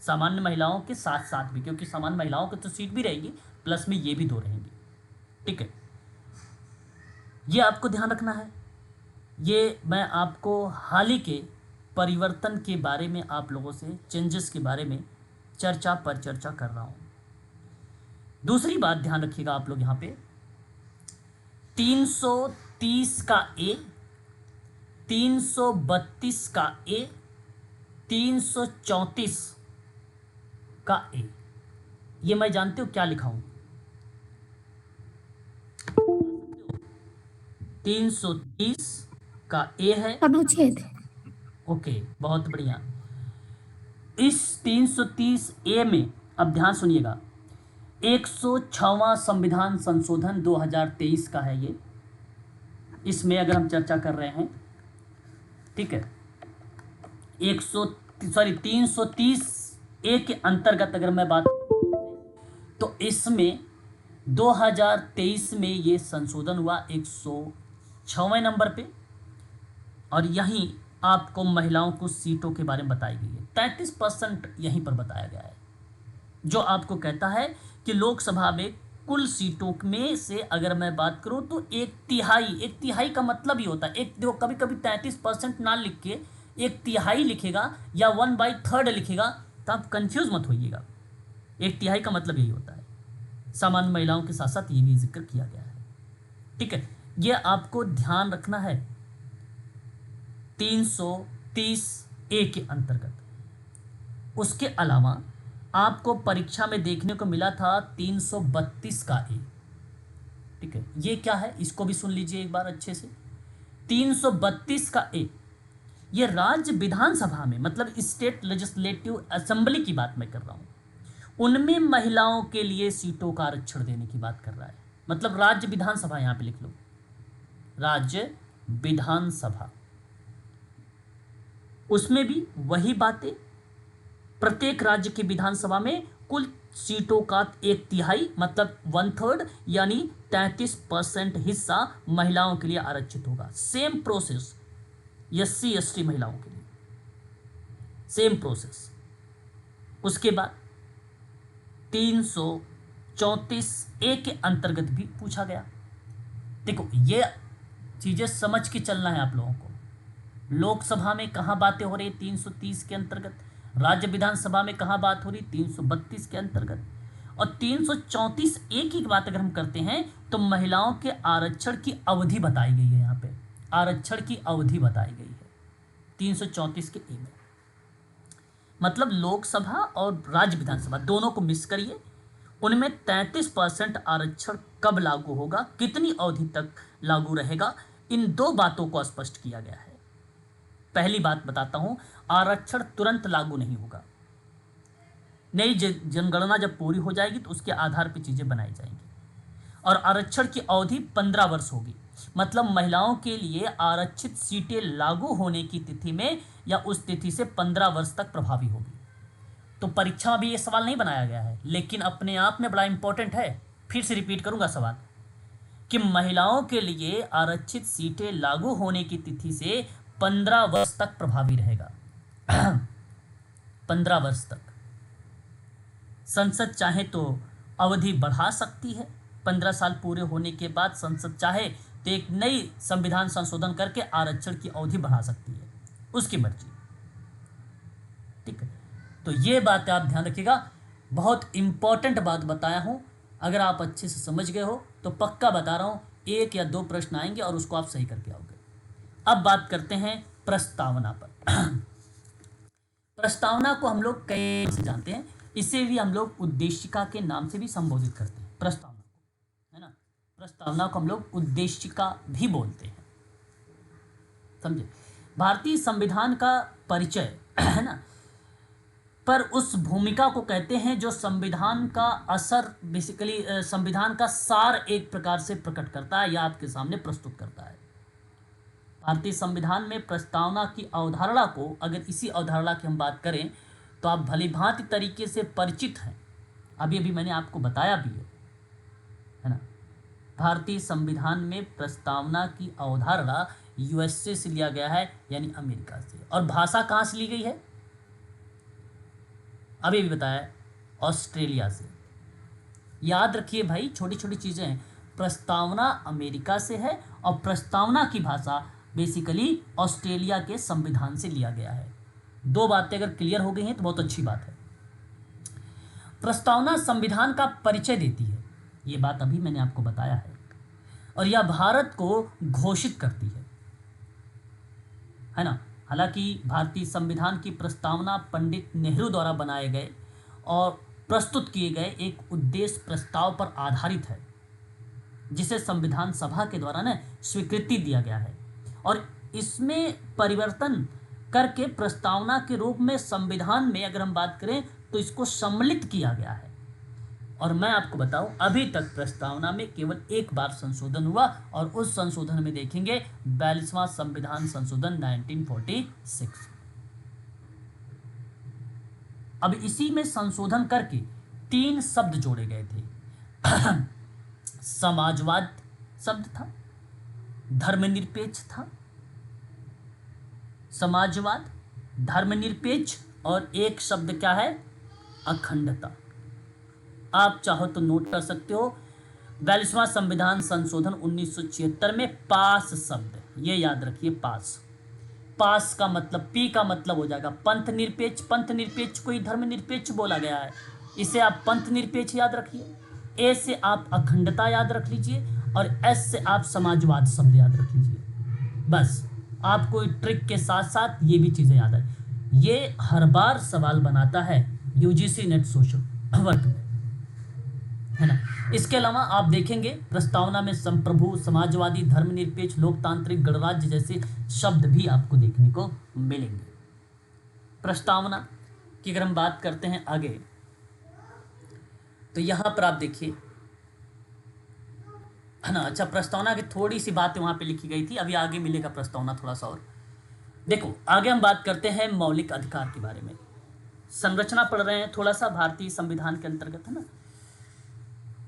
सामान्य महिलाओं के साथ साथ भी, क्योंकि सामान्य महिलाओं की तो सीट भी रहेगी प्लस में ये भी 2 रहेंगी। ठीक है, ये आपको ध्यान रखना है। ये मैं आपको हाल ही के परिवर्तन के बारे में आप लोगों से चेंजेस के बारे में चर्चा कर रहा हूँ। दूसरी बात ध्यान रखिएगा आप लोग यहाँ पे 330 का ए, 332 का ए, 334 का ए, ये मैं जानते हो क्या लिखा हूं? 330 का ए है अनुच्छेद। ओके, बहुत बढ़िया। इस 330 ए में अब ध्यान सुनिएगा 106वां संविधान संशोधन 2023 का है ये, इसमें अगर हम चर्चा कर रहे हैं। ठीक है, 330 ए के अंतर्गत अगर मैं बात तो इसमें 2023 में ये संशोधन हुआ 106वें नंबर पे, और यहीं आपको महिलाओं को सीटों के बारे में बताई गई है। 33% यहीं पर बताया गया है, जो आपको कहता है कि लोकसभा में कुल सीटों में से अगर मैं बात करूं तो एक तिहाई का मतलब ही होता है, एक देखो कभी कभी 33% ना लिख के 1/3 लिखेगा या 1/3 लिखेगा तो आप कंफ्यूज मत होइएगा। 1/3 का मतलब यही होता है। सामान्य महिलाओं के साथ साथ ये भी जिक्र किया गया है। ठीक है, ये आपको ध्यान रखना है 330 ए के अंतर्गत। उसके अलावा आपको परीक्षा में देखने को मिला था 332 का ए। ठीक है, ये क्या है इसको भी सुन लीजिए एक बार अच्छे से। 332 का ए ये राज्य विधानसभा में मतलब स्टेट लेजिस्लेटिव असेंबली की बात मैं कर रहा हूं, उनमें महिलाओं के लिए सीटों का आरक्षण देने की बात कर रहा है। मतलब राज्य विधानसभा, यहां पे लिख लो राज्य विधानसभा, उसमें भी वही बातें। प्रत्येक राज्य की विधानसभा में कुल सीटों का 1/3 मतलब 1/3 यानी 33% हिस्सा महिलाओं के लिए आरक्षित होगा। सेम प्रोसेस एससी एसटी महिलाओं के लिए, सेम प्रोसेस। उसके बाद 334 ए के अंतर्गत भी पूछा गया। देखो ये चीजें समझ के चलना है आप लोगों को। लोकसभा में कहाँ बातें हो रही 330 के अंतर्गत, राज्य विधानसभा में कहाँ बात हो रही 332 के अंतर्गत, और 334 ए की बात अगर हम करते हैं तो महिलाओं के आरक्षण की अवधि बताई गई है। यहाँ पे आरक्षण की अवधि बताई गई है 334 के ए में। मतलब लोकसभा और राज्य विधानसभा दोनों को मिस करिए, उनमें 33% आरक्षण कब लागू होगा, कितनी अवधि तक लागू रहेगा, इन 2 बातों को स्पष्ट किया गया है। पहली बात बताता हूं, आरक्षण तुरंत लागू नहीं होगा। नई जनगणना जब पूरी हो जाएगी तो उसके आधार पर चीजें बनाई जाएंगी, और आरक्षण की अवधि 15 वर्ष होगी। मतलब महिलाओं के लिए आरक्षित सीटें लागू होने की तिथि में या उस तिथि से 15 वर्ष तक प्रभावी होगी। तो परीक्षा में भी ये सवाल नहीं बनाया गया है, लेकिन अपने आप में बड़ा इंपॉर्टेंट है। फिर से रिपीट करूंगा सवाल कि महिलाओं के लिए आरक्षित सीटें लागू होने की तिथि से 15 वर्ष तक प्रभावी रहेगा। 15 वर्ष तक। संसद चाहे तो अवधि बढ़ा सकती है, 15 साल पूरे होने के बाद संसद चाहे तो एक नई संविधान संशोधन करके आरक्षण की अवधि बढ़ा सकती है, उसकी मर्जी। ठीक है, तो ये बात आप ध्यान रखिएगा, बहुत इम्पॉर्टेंट बात बताया हूँ। अगर आप अच्छे से समझ गए हो तो पक्का बता रहा हूँ 1 या 2 प्रश्न आएंगे और उसको आप सही करके आओगे। अब बात करते हैं प्रस्तावना पर। प्रस्तावना को हम लोग कई नाम से जानते हैं, इसे भी हम लोग उद्देशिका के नाम से भी संबोधित करते हैं प्रस्तावना को, है ना। प्रस्तावना को हम लोग उद्देशिका भी बोलते हैं, समझे। भारतीय संविधान का परिचय है ना, पर उस भूमिका को कहते हैं जो संविधान का असर, बेसिकली संविधान का सार एक प्रकार से प्रकट करता है या आपके सामने प्रस्तुत करता है। भारतीय संविधान में प्रस्तावना की अवधारणा को, अगर इसी अवधारणा की हम बात करें तो आप भली भांति तरीके से परिचित हैं, अभी मैंने आपको बताया भी है ना। भारतीय संविधान में प्रस्तावना की अवधारणा यूएसए से लिया गया है, यानी अमेरिका से। और भाषा कहाँ से ली गई है, अभी भी बताया, ऑस्ट्रेलिया से। याद रखिए भाई, छोटी छोटी चीज़ें हैं। प्रस्तावना अमेरिका से है और प्रस्तावना की भाषा बेसिकली ऑस्ट्रेलिया के संविधान से लिया गया है। 2 बातें अगर क्लियर हो गई हैं तो बहुत अच्छी बात है। प्रस्तावना संविधान का परिचय देती है, ये बात अभी मैंने आपको बताया है, और यह भारत को घोषित करती है ना। हालांकि भारतीय संविधान की प्रस्तावना पंडित नेहरू द्वारा बनाए गए और प्रस्तुत किए गए एक उद्देश्य प्रस्ताव पर आधारित है, जिसे संविधान सभा के द्वारा ना स्वीकृति दिया गया है, और इसमें परिवर्तन करके प्रस्तावना के रूप में संविधान में अगर हम बात करें तो इसको सम्मिलित किया गया है। और मैं आपको बताऊं, अभी तक प्रस्तावना में केवल 1 बार संशोधन हुआ, और उस संशोधन में देखेंगे 42वां संविधान संशोधन 1946। अब इसी में संशोधन करके 3 शब्द जोड़े गए थे। समाजवाद शब्द था, धर्मनिरपेक्ष था, समाजवाद, धर्मनिरपेक्ष, और एक शब्द क्या है, अखंडता। आप चाहो तो नोट कर सकते हो। 42वां संविधान संशोधन 1976 में पास शब्द, ये याद रखिए, पास का मतलब, पी का मतलब हो जाएगा पंथ निरपेक्ष। पंथ निरपेक्ष को ही धर्म निरपेक्ष बोला गया है, इसे आप पंथ निरपेक्ष याद रखिए। ए से आप अखंडता याद रख लीजिए, और एस से आप समाजवाद शब्द याद रख लीजिए। बस आपको ट्रिक के साथ साथ ये भी चीज़ें याद है। ये हर बार सवाल बनाता है यूजीसी नेट सोशल वर्क में, है ना। इसके अलावा आप देखेंगे प्रस्तावना में संप्रभु, समाजवादी, धर्मनिरपेक्ष, लोकतांत्रिक, गणराज्य जैसे शब्द भी आपको देखने को मिलेंगे। प्रस्तावना की अगर हम बात करते हैं आगे, तो यहाँ पर आप देखिए, है ना। अच्छा, प्रस्तावना की थोड़ी सी बातें वहाँ पे लिखी गई थी, अभी आगे मिलेगा प्रस्तावना थोड़ा सा और। देखो आगे हम बात करते हैं मौलिक अधिकार के बारे में। संरचना पढ़ रहे हैं थोड़ा सा भारतीय संविधान के अंतर्गत, है ना।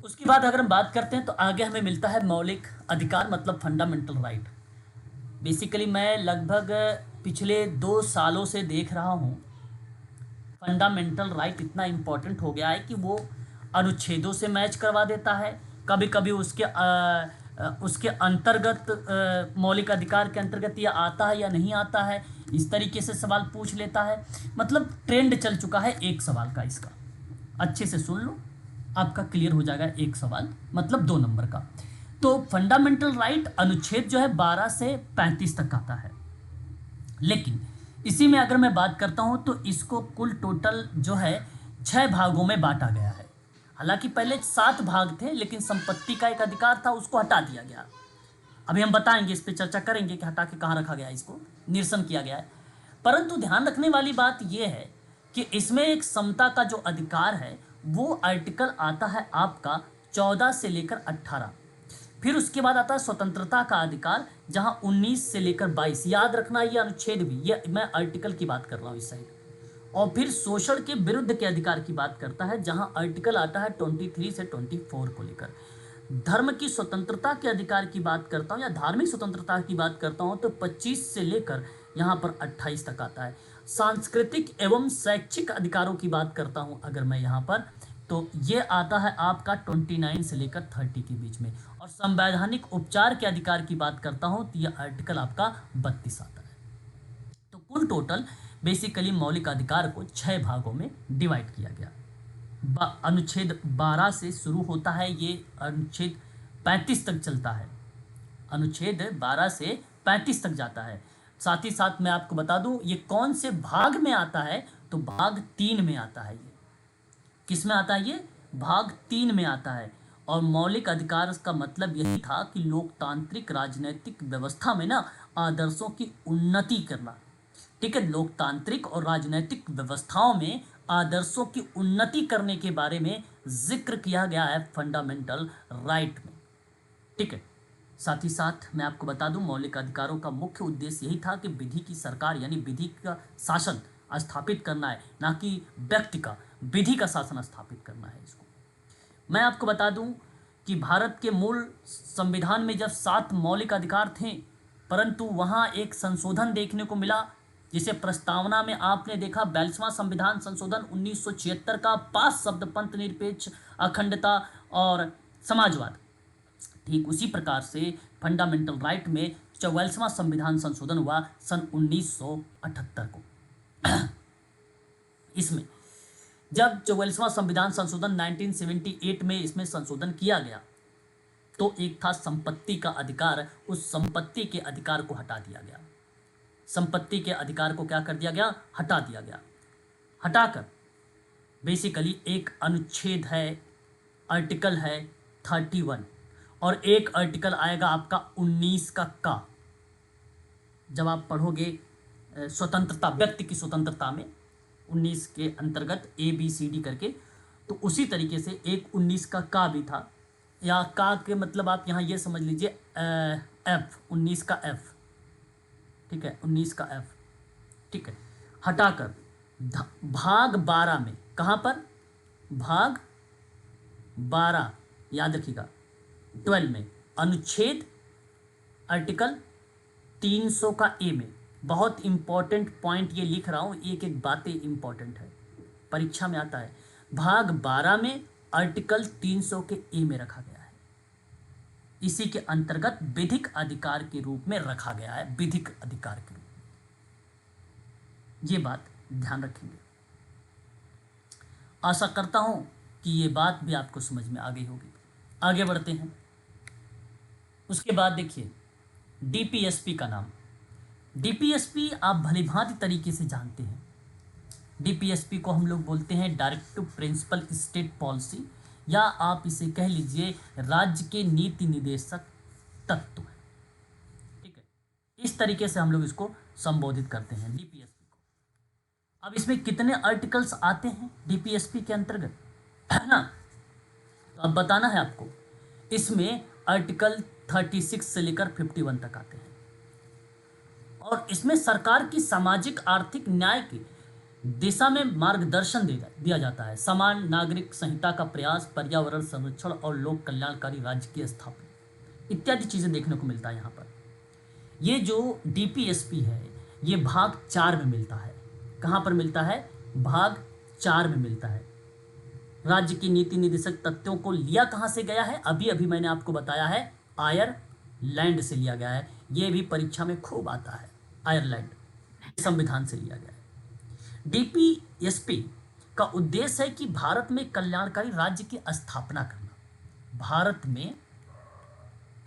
उसके बाद अगर हम बात करते हैं तो आगे हमें मिलता है मौलिक अधिकार, मतलब फंडामेंटल राइट। बेसिकली मैं लगभग पिछले 2 सालों से देख रहा हूँ फंडामेंटल राइट इतना इम्पोर्टेंट हो गया है कि वो अनुच्छेदों से मैच करवा देता है, कभी कभी उसके अंतर्गत, मौलिक अधिकार के अंतर्गत यह आता है या नहीं आता है, इस तरीके से सवाल पूछ लेता है। मतलब ट्रेंड चल चुका है एक सवाल का, इसका अच्छे से सुन लो, आपका क्लियर हो जाएगा। एक सवाल मतलब 2 नंबर का। तो फंडामेंटल राइट अनुच्छेद जो है 12 से 35 तक आता है, लेकिन इसी में अगर मैं बात करता हूं तो इसको कुल टोटल जो है 6 भागों में बांटा गया है। हालांकि पहले 7 भाग थे, लेकिन संपत्ति का एक अधिकार था, उसको हटा दिया गया। अभी हम बताएंगे, इस पर चर्चा करेंगे कि हटा के कहाँ रखा गया, इसको निरसन किया गया है। परंतु ध्यान रखने वाली बात यह है कि इसमें एक समता का जो अधिकार है वो आर्टिकल आता है आपका 14 से लेकर 18। फिर उसके बाद आता है स्वतंत्रता का अधिकार, जहां 19 से लेकर 22। याद रखना ये अनुच्छेद भी, ये मैं आर्टिकल की बात कर रहा हूँ इस साइड। और फिर शोषण के विरुद्ध के अधिकार की बात करता है, जहां आर्टिकल आता है 23 से 24 को लेकर। धर्म की स्वतंत्रता के अधिकार की बात करता हूँ या धार्मिक स्वतंत्रता की बात करता हूँ तो 25 से लेकर यहाँ पर 28 तक आता है। सांस्कृतिक एवं शैक्षिक अधिकारों की बात करता हूँ अगर मैं यहाँ पर, तो ये आता है आपका 29 से लेकर 30 के बीच में। और संवैधानिक उपचार के अधिकार की बात करता हूँ तो यह आर्टिकल आपका 32 आता है। तो कुल टोटल बेसिकली मौलिक अधिकार को 6 भागों में डिवाइड किया गया। अनुच्छेद 12 से शुरू होता है, ये अनुच्छेद 35 तक चलता है। अनुच्छेद 12 से 35 तक जाता है। साथ ही साथ मैं आपको बता दूं ये कौन से भाग में आता है, तो भाग 3 में आता है। ये किस में आता है? ये भाग 3 में आता है। और मौलिक अधिकार का मतलब यही था कि लोकतांत्रिक राजनीतिक व्यवस्था में ना आदर्शों की उन्नति करना। ठीक है, लोकतांत्रिक और राजनीतिक व्यवस्थाओं में आदर्शों की उन्नति करने के बारे में जिक्र किया गया है फंडामेंटल राइट में। ठीक है, साथ ही साथ मैं आपको बता दूं मौलिक अधिकारों का मुख्य उद्देश्य यही था कि विधि की सरकार यानी विधि का शासन स्थापित करना है, ना कि व्यक्ति का विधि का शासन स्थापित करना है इसको। मैं आपको बता दूं कि भारत के मूल संविधान में जब 7 मौलिक अधिकार थे, परंतु वहाँ एक संशोधन देखने को मिला, जिसे प्रस्तावना में आपने देखा 42वां संविधान संशोधन 1976 का, 5 शब्द पंथ निरपेक्ष, अखंडता और समाजवाद। ठीक उसी प्रकार से फंडामेंटल राइट में 44वां संविधान संशोधन हुआ सन 1978 को। इसमें जब 44वां संविधान संशोधन 1978 में इसमें संशोधन किया गया, तो एक था संपत्ति का अधिकार। उस संपत्ति के अधिकार को हटा दिया गया। संपत्ति के अधिकार को क्या कर दिया गया? हटा दिया गया। हटाकर बेसिकली एक अनुच्छेद है, आर्टिकल है 31, और एक आर्टिकल आएगा आपका 19 का। जब आप पढ़ोगे स्वतंत्रता, व्यक्ति की स्वतंत्रता में 19 के अंतर्गत ABCD करके, तो उसी तरीके से एक 19 का भी था, या का के मतलब आप यहाँ ये समझ लीजिए F, 19 का F। ठीक है, 19 का F। ठीक है, हटाकर भाग 12 में, कहाँ पर? भाग 12, याद रखिएगा 12 में अनुच्छेद आर्टिकल 300 का A में, बहुत इंपॉर्टेंट पॉइंट ये लिख रहा हूँ, एक एक बातें इंपॉर्टेंट है, परीक्षा में आता है। भाग 12 में आर्टिकल 300 के A में रखा गया है। इसी के अंतर्गत विधिक अधिकार के रूप में रखा गया है, विधिक अधिकार के रूप में। ये बात ध्यान रखेंगे। आशा करता हूं कि ये बात भी आपको समझ में आ गई होगी। आगे बढ़ते हैं। उसके बाद देखिए DPSP का नाम। DPSP आप भलीभांति तरीके से जानते हैं। DPSP को हम लोग बोलते हैं डायरेक्टिव प्रिंसिपल स्टेट पॉलिसी, या आप इसे कह लीजिए राज्य के नीति निदेशक तत्व। ठीक है, इस तरीके से हम लोग इसको संबोधित करते हैं DPSP को। अब इसमें कितने आर्टिकल्स आते हैं DPSP के अंतर्गत, है ना? तो अब बताना है आपको। इसमें आर्टिकल 36 से लेकर 51 तक आते हैं, और इसमें सरकार की सामाजिक आर्थिक न्याय की दिशा में मार्गदर्शन दिया जाता है। समान नागरिक संहिता का प्रयास, पर्यावरण संरक्षण और लोक कल्याणकारी राज्य की स्थापना इत्यादि चीज़ें देखने को मिलता है यहाँ पर। ये जो DPSP है ये भाग 4 में मिलता है। कहाँ पर मिलता है? भाग 4 में मिलता है। राज्य की नीति निदेशक तत्वों को लिया कहाँ से गया है? अभी अभी मैंने आपको बताया है, आयरलैंड से लिया गया है। ये भी परीक्षा में खूब आता है, आयरलैंड संविधान से लिया गया है। DPSP का उद्देश्य है कि भारत में कल्याणकारी राज्य की स्थापना करना। भारत में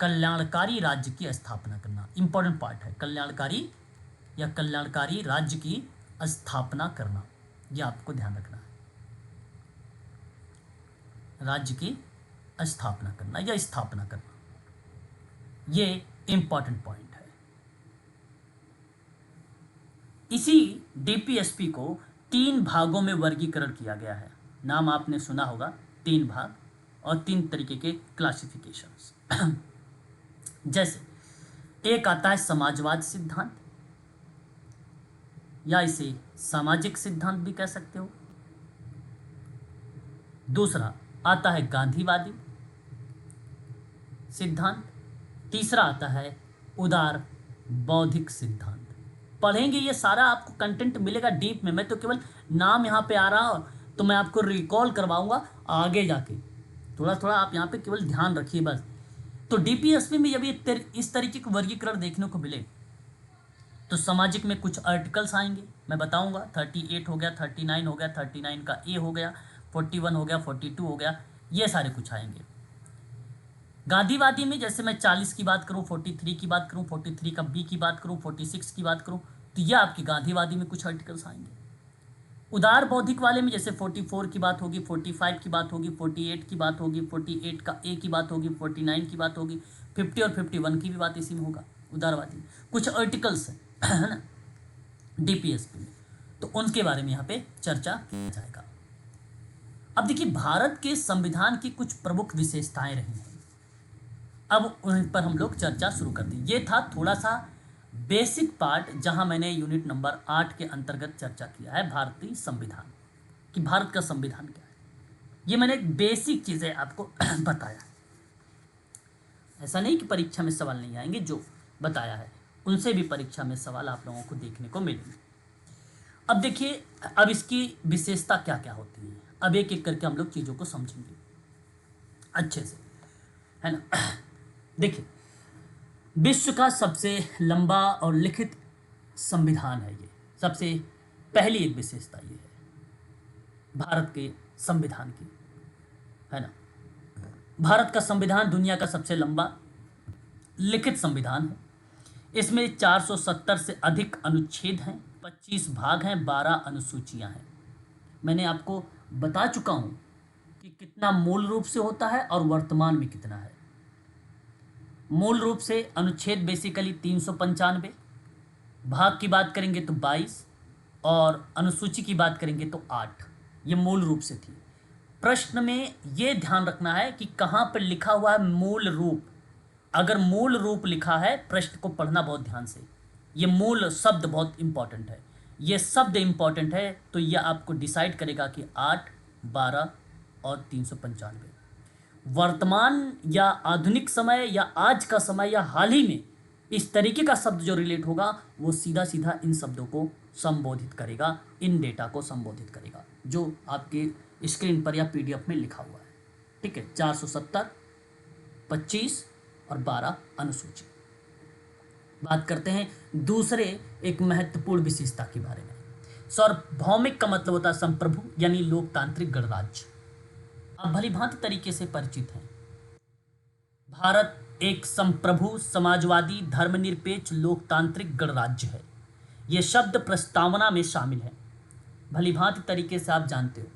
कल्याणकारी राज्य की स्थापना करना इंपॉर्टेंट पार्ट है। कल्याणकारी या कल्याणकारी राज्य की स्थापना करना, यह आपको ध्यान रखना है। राज्य की स्थापना करना या स्थापना करना, ये इंपॉर्टेंट पॉइंट है। इसी DPSP को 3 भागों में वर्गीकरण किया गया है। नाम आपने सुना होगा, 3 भाग और 3 तरीके के क्लासिफिकेशंस। जैसे एक आता है समाजवाद सिद्धांत, या इसे सामाजिक सिद्धांत भी कह सकते हो। दूसरा आता है गांधीवादी सिद्धांत। तीसरा आता है उदार बौद्धिक सिद्धांत। पढ़ेंगे ये सारा, आपको कंटेंट मिलेगा डीप में। मैं तो केवल नाम यहाँ पे आ रहा हो तो मैं आपको रिकॉल करवाऊंगा आगे जाके। थोड़ा थोड़ा आप यहाँ पे केवल ध्यान रखिए बस। तो DPSP में जब ये इस तरीके के वर्गीकरण देखने को मिले, तो सामाजिक में कुछ आर्टिकल्स आएंगे, मैं बताऊंगा। 38 हो गया, 39 हो गया, 39 का ए हो गया, 41 हो गया, 42 हो गया, ये सारे कुछ आएंगे। गांधीवादी में जैसे मैं 40 की बात करूं, 43 की बात करूं, 43 का बी की बात करूं, 46 की बात करूं, तो यह आपकी गांधीवादी में कुछ आर्टिकल्स आएंगे। उदार बौद्धिक वाले में जैसे 44 की बात होगी, 45 की बात होगी, 48 की बात होगी, 48 का ए की बात होगी, 49 की बात होगी, 50 और 51 की भी बात इसी में होगा। उदारवादी कुछ आर्टिकल्स हैं है ना डीपीएसपी में, तो उनके बारे में यहाँ पे चर्चा किया जाएगा। अब देखिए, भारत के संविधान की कुछ प्रमुख विशेषताएं रही हैं, अब उन पर हम लोग चर्चा शुरू कर दी। ये था थोड़ा सा बेसिक पार्ट, जहां मैंने यूनिट नंबर 8 के अंतर्गत चर्चा किया है भारतीय संविधान कि भारत का संविधान क्या है। ये मैंने एक बेसिक चीज़ें आपको बताया। ऐसा नहीं कि परीक्षा में सवाल नहीं आएंगे, जो बताया है उनसे भी परीक्षा में सवाल आप लोगों को देखने को मिलेंगे। अब देखिए, अब इसकी विशेषता क्या क्या होती है, अब एक एक करके हम लोग चीज़ों को समझेंगे अच्छे से, है ना। देखिए, विश्व का सबसे लंबा और लिखित संविधान है ये, सबसे पहली एक विशेषता ये है भारत के संविधान की, है ना। भारत का संविधान दुनिया का सबसे लंबा लिखित संविधान है। इसमें 470 से अधिक अनुच्छेद हैं, 25 भाग हैं, 12 अनुसूचियां हैं। मैंने आपको बता चुका हूं कि कितना मूल रूप से होता है और वर्तमान में कितना है। मूल रूप से अनुच्छेद बेसिकली 395, भाग की बात करेंगे तो 22 और अनुसूची की बात करेंगे तो 8। ये मूल रूप से थी। प्रश्न में ये ध्यान रखना है कि कहाँ पर लिखा हुआ है मूल रूप। अगर मूल रूप लिखा है, प्रश्न को पढ़ना बहुत ध्यान से, ये मूल शब्द बहुत इंपॉर्टेंट है। ये शब्द इंपॉर्टेंट है तो यह आपको डिसाइड करेगा कि 8, 12 और 395 वर्तमान या आधुनिक समय या आज का समय या हाल ही में इस तरीके का शब्द जो रिलेट होगा वो सीधा सीधा इन शब्दों को संबोधित करेगा, इन डेटा को संबोधित करेगा जो आपके स्क्रीन पर या पीडीएफ में लिखा हुआ है। ठीक है, 470, 25 और 12 अनुसूची। बात करते हैं दूसरे एक महत्वपूर्ण विशेषता के बारे में। सार्वभौमिक का मतलब होता है संप्रभु यानी लोकतांत्रिक गणराज्य। आप भली भांति तरीके से परिचित हैं। भारत एक संप्रभु समाजवादी धर्मनिरपेक्ष लोकतांत्रिक गणराज्य है। यह शब्द प्रस्तावना में शामिल है, भली भांति तरीके से आप जानते हो।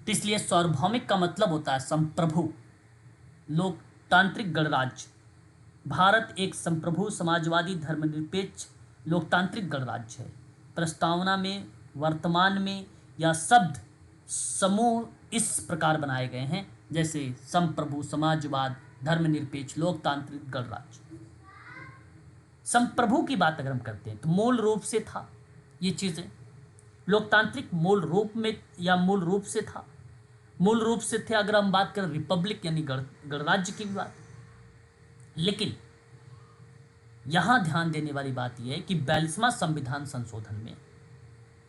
तो इसलिए सार्वभौमिक का मतलब होता है संप्रभु लोकतांत्रिक गणराज्य। भारत एक संप्रभु समाजवादी धर्मनिरपेक्ष लोकतांत्रिक गणराज्य है। प्रस्तावना में, वर्तमान में या शब्द समूह इस प्रकार बनाए गए हैं जैसे संप्रभु समाजवाद धर्मनिरपेक्ष लोकतांत्रिक गणराज्य। संप्रभु की बात अगर हम करते हैं तो मूल रूप से था ये चीज़ें, लोकतांत्रिक मूल रूप में या मूल रूप से था, मूल रूप से थे। अगर हम बात करें रिपब्लिक यानी गणराज्य की भी बात, लेकिन यहां ध्यान देने वाली बात यह है कि 42वां संविधान संशोधन में,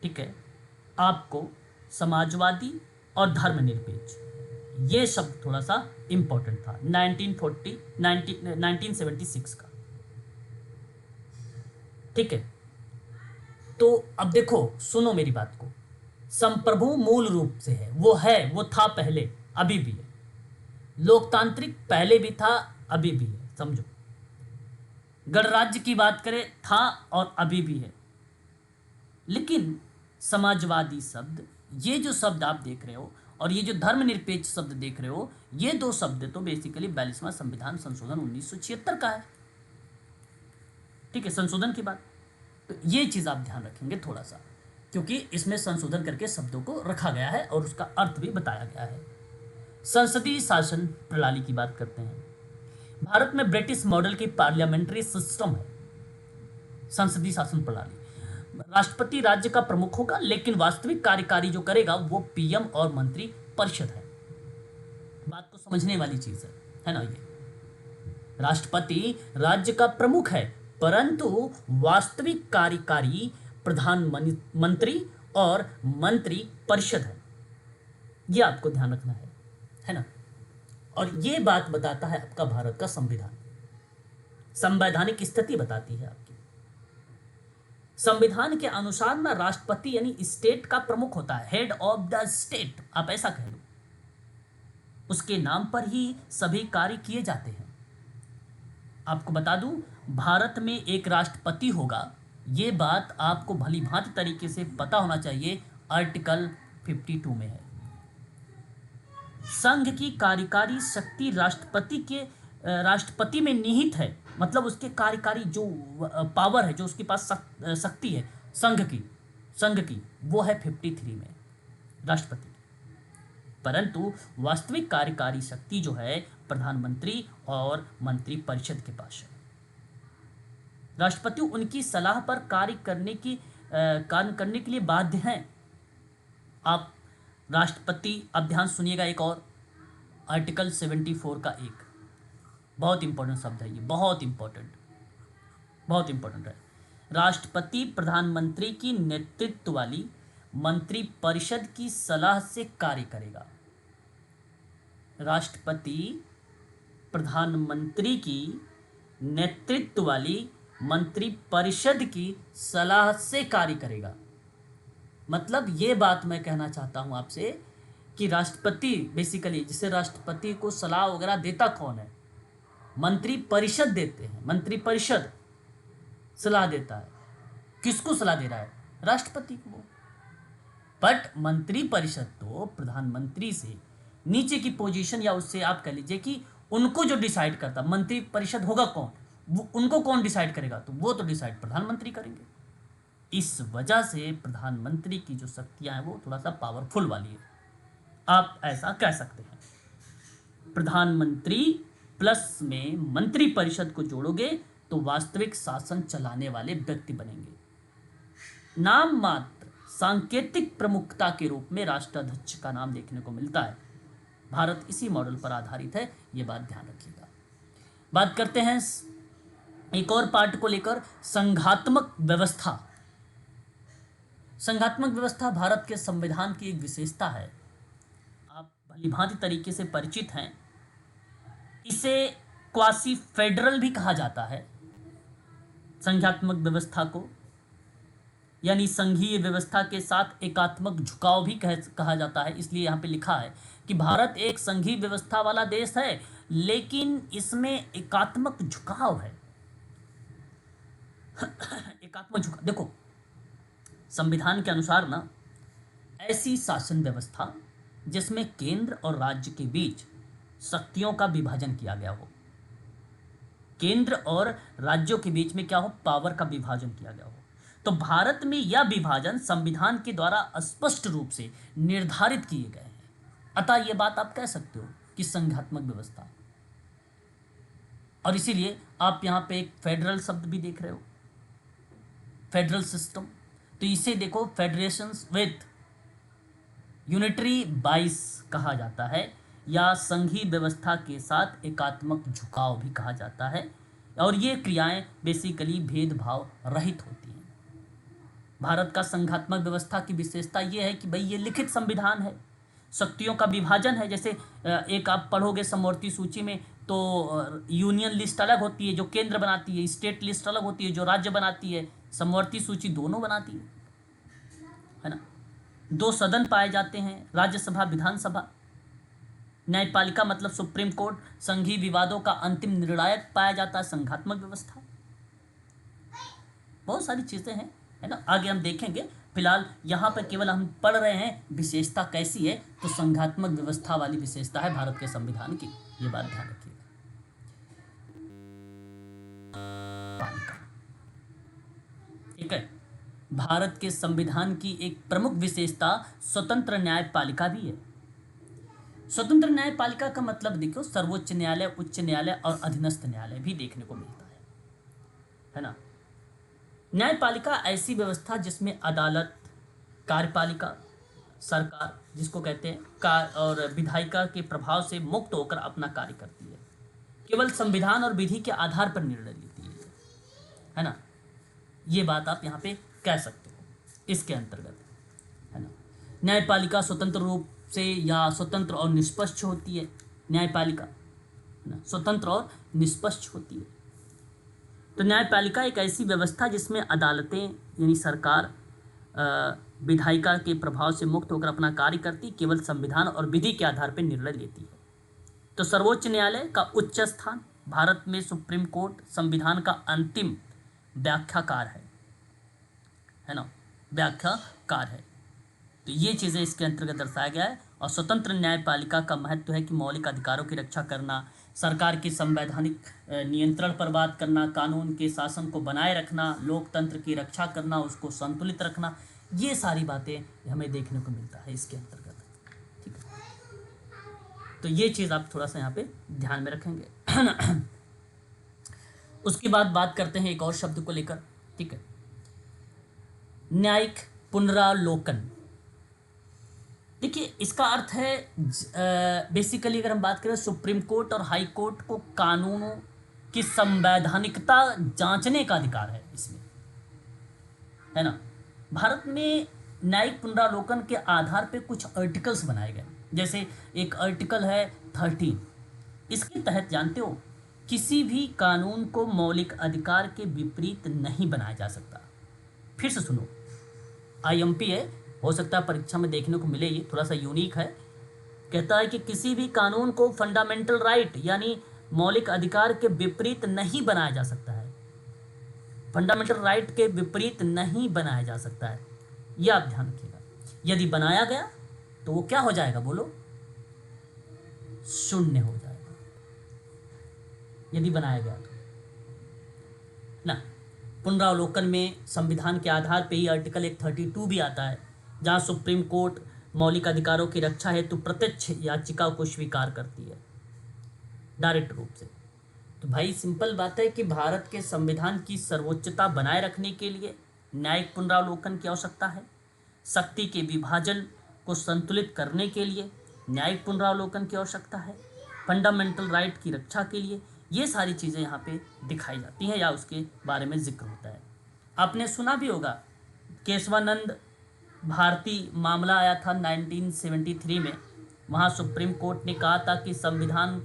ठीक है, आपको समाजवादी और धर्मनिरपेक्ष ये शब्द थोड़ा सा इंपॉर्टेंट था 1976 का। ठीक है, तो अब देखो, सुनो मेरी बात को। संप्रभु मूल रूप से है, वो था पहले, अभी भी है। लोकतांत्रिक पहले भी था, अभी भी है, समझो। गणराज्य की बात करें, था और अभी भी है। लेकिन समाजवादी शब्द, ये जो शब्द आप देख रहे हो और ये जो धर्मनिरपेक्ष शब्द देख रहे हो, ये दो शब्द तो बेसिकली 42वां संविधान संशोधन 1976 का है। ठीक है, संशोधन की बात, तो ये चीज़ आप ध्यान रखेंगे थोड़ा सा, क्योंकि इसमें संशोधन करके शब्दों को रखा गया है और उसका अर्थ भी बताया गया है। संसदीय शासन प्रणाली की बात करते हैं। भारत में ब्रिटिश मॉडल की पार्लियामेंट्री सिस्टम है संसदीय शासन प्रणाली। राष्ट्रपति राज्य का प्रमुख होगा, लेकिन वास्तविक कार्यकारी जो करेगा वो पीएम और मंत्री परिषद है। बात को समझने वाली चीज है ना। ये राष्ट्रपति राज्य का प्रमुख है, परंतु वास्तविक कार्यकारी प्रधानमंत्री और मंत्री परिषद है। ये आपको ध्यान रखना है ना। और ये बात बताता है आपका भारत का संविधान, संवैधानिक स्थिति बताती है आपकी। संविधान के अनुसार ना राष्ट्रपति यानी स्टेट का प्रमुख होता है, हेड ऑफ द स्टेट, आप ऐसा कह लो। उसके नाम पर ही सभी कार्य किए जाते हैं। आपको बता दूं, भारत में एक राष्ट्रपति होगा, ये बात आपको भली भांति तरीके से पता होना चाहिए, आर्टिकल 52 में है। संघ की कार्यकारी शक्ति राष्ट्रपति में निहित है, मतलब उसके कार्यकारी जो पावर है, जो उसके पास शक्ति है संघ की वो है 53 में राष्ट्रपति। परंतु वास्तविक कार्यकारी शक्ति जो है प्रधानमंत्री और मंत्री परिषद के पास है। राष्ट्रपति उनकी सलाह पर कार्य करने के लिए बाध्य हैं। आप राष्ट्रपति, अब ध्यान सुनिएगा, एक और आर्टिकल 74 का एक बहुत इंपॉर्टेंट शब्द है, ये बहुत इंपॉर्टेंट है। राष्ट्रपति प्रधानमंत्री की नेतृत्व वाली मंत्री परिषद की सलाह से कार्य करेगा। राष्ट्रपति प्रधानमंत्री की नेतृत्व वाली मंत्री परिषद की सलाह से कार्य करेगा। मतलब ये बात मैं कहना चाहता हूं आपसे कि राष्ट्रपति बेसिकली, जिसे राष्ट्रपति को सलाह वगैरह देता कौन है? मंत्री परिषद देते हैं। मंत्री परिषद सलाह देता है। किसको सलाह दे रहा है? राष्ट्रपति को। बट मंत्री परिषद तो प्रधानमंत्री से नीचे की पोजीशन, या उससे आप कह लीजिए कि उनको जो डिसाइड करता, मंत्री परिषद होगा कौन, वो उनको कौन डिसाइड करेगा? तो वो तो डिसाइड प्रधानमंत्री करेंगे। इस वजह से प्रधानमंत्री की जो शक्तियां हैं वो थोड़ा सा पावरफुल वाली है, आप ऐसा कह सकते हैं। प्रधानमंत्री प्लस में मंत्री परिषद को जोड़ोगे तो वास्तविक शासन चलाने वाले व्यक्ति बनेंगे। नाम मात्र सांकेतिक प्रमुखता के रूप में राष्ट्राध्यक्ष का नाम देखने को मिलता है। भारत इसी मॉडल पर आधारित है, ये बात ध्यान रखिएगा। बात करते हैं एक और पार्ट को लेकर, संघात्मक व्यवस्था। संघात्मक व्यवस्था भारत के संविधान की एक विशेषता है, आप भलीभांति तरीके से परिचित हैं। इसे क्वासी फेडरल भी कहा जाता है संघात्मक व्यवस्था को, यानी संघीय व्यवस्था के साथ एकात्मक झुकाव भी कहा जाता है। इसलिए यहाँ पे लिखा है कि भारत एक संघीय व्यवस्था वाला देश है, लेकिन इसमें एकात्मक झुकाव है। एकात्मक झुकाव, देखो संविधान के अनुसार ना ऐसी शासन व्यवस्था जिसमें केंद्र और राज्य के बीच शक्तियों का विभाजन किया गया हो, केंद्र और राज्यों के बीच में क्या हो, पावर का विभाजन किया गया हो। तो भारत में यह विभाजन संविधान के द्वारा स्पष्ट रूप से निर्धारित किए गए हैं। अतः यह बात आप कह सकते हो कि संघात्मक व्यवस्था, और इसीलिए आप यहाँ पे एक फेडरल शब्द भी देख रहे हो, फेडरल सिस्टम। तो इसे देखो फेडरेशंस विथ यूनिटरी बाइस कहा जाता है, या संघीय व्यवस्था के साथ एकात्मक झुकाव भी कहा जाता है। और ये क्रियाएं बेसिकली भेदभाव रहित होती हैं। भारत का संघात्मक व्यवस्था की विशेषता ये है कि भाई ये लिखित संविधान है, शक्तियों का विभाजन है। जैसे एक आप पढ़ोगे समवर्ती सूची में तो यूनियन लिस्ट अलग होती है जो केंद्र बनाती है, स्टेट लिस्ट अलग होती है जो राज्य बनाती है, समवर्ती सूची दोनों बनाती है ना। 2 सदन पाए जाते हैं, राज्यसभा विधानसभा। न्यायपालिका मतलब सुप्रीम कोर्ट, संघीय विवादों का अंतिम निर्णायक पाया जाता है, संघात्मक व्यवस्था। बहुत सारी चीजें हैं, है ना, आगे हम देखेंगे। फिलहाल यहाँ पर केवल हम पढ़ रहे हैं विशेषता कैसी है, तो संघात्मक व्यवस्था वाली विशेषता है भारत के संविधान की, ये बात ध्यान रखिएगा। ठीक है, भारत के संविधान की एक प्रमुख विशेषता स्वतंत्र न्यायपालिका भी है। स्वतंत्र न्यायपालिका का मतलब देखो, सर्वोच्च न्यायालय, उच्च न्यायालय और अधीनस्थ न्यायालय भी देखने को मिलता है ना। न्यायपालिका ऐसी व्यवस्था जिसमें अदालत, कार्यपालिका, सरकार जिसको कहते हैं और विधायिका के प्रभाव से मुक्त होकर अपना कार्य करती है, केवल संविधान और विधि के आधार पर निर्णय लेती है ना। ये बात आप यहाँ पे कह सकते हो इसके अंतर्गत, है ना। न्यायपालिका स्वतंत्र रूप से या स्वतंत्र और निष्पक्ष होती है, न्यायपालिका है ना, स्वतंत्र और निष्पक्ष होती है। तो न्यायपालिका एक ऐसी व्यवस्था जिसमें अदालतें यानी सरकार विधायिका के प्रभाव से मुक्त होकर अपना कार्य करती, केवल संविधान और विधि के आधार पर निर्णय लेती है। तो सर्वोच्च न्यायालय का उच्च स्थान, भारत में सुप्रीम कोर्ट संविधान का अंतिम व्याख्याकार है ना, व्याख्याकार है। तो ये चीज़ें इसके अंतर्गत दर्शाया गया है। और स्वतंत्र न्यायपालिका का महत्व है कि मौलिक अधिकारों की रक्षा करना, सरकार के संवैधानिक नियंत्रण पर बात करना, कानून के शासन को बनाए रखना, लोकतंत्र की रक्षा करना, उसको संतुलित रखना, ये सारी बातें हमें देखने को मिलता है इसके अंतर्गत। ठीक है, तो ये चीज़ आप थोड़ा सा यहाँ पे ध्यान में रखेंगे। उसके बाद बात करते हैं एक और शब्द को लेकर। ठीक है, न्यायिक पुनरावलोकन। देखिए, इसका अर्थ है बेसिकली अगर हम बात करें सुप्रीम कोर्ट और हाई कोर्ट को कानूनों की संवैधानिकता जांचने का अधिकार है इसमें, है ना। भारत में न्यायिक पुनरावलोकन के आधार पे कुछ आर्टिकल्स बनाए गए, जैसे एक आर्टिकल है 13। इसके तहत जानते हो, किसी भी कानून को मौलिक अधिकार के विपरीत नहीं बनाया जा सकता। फिर से सुनो, IMP है, हो सकता है परीक्षा में देखने को मिले, ये थोड़ा सा यूनिक है। कहता है कि किसी भी कानून को फंडामेंटल राइट यानी मौलिक अधिकार के विपरीत नहीं बनाया जा सकता है। फंडामेंटल राइट के विपरीत नहीं बनाया जा सकता है, यह आप ध्यान रखिएगा। यदि बनाया गया तो वो क्या हो जाएगा, बोलो, शून्य हो जाएगा। यदि बनाया गया तो ना, पुनरावलोकन में संविधान के आधार पर ही आर्टिकल 132 भी आता है, जहाँ सुप्रीम कोर्ट मौलिक अधिकारों की रक्षा हेतु प्रत्यक्ष याचिका को स्वीकार करती है डायरेक्ट रूप से। तो भाई सिंपल बात है कि भारत के संविधान की सर्वोच्चता बनाए रखने के लिए न्यायिक पुनरावलोकन की आवश्यकता है। शक्ति के विभाजन को संतुलित करने के लिए न्यायिक पुनरावलोकन की आवश्यकता है। फंडामेंटल राइट की रक्षा के लिए ये सारी चीज़ें यहाँ पे दिखाई जाती हैं या उसके बारे में जिक्र होता है। आपने सुना भी होगा, केशवानंद भारती मामला आया था 1973 में। वहाँ सुप्रीम कोर्ट ने कहा था कि संविधान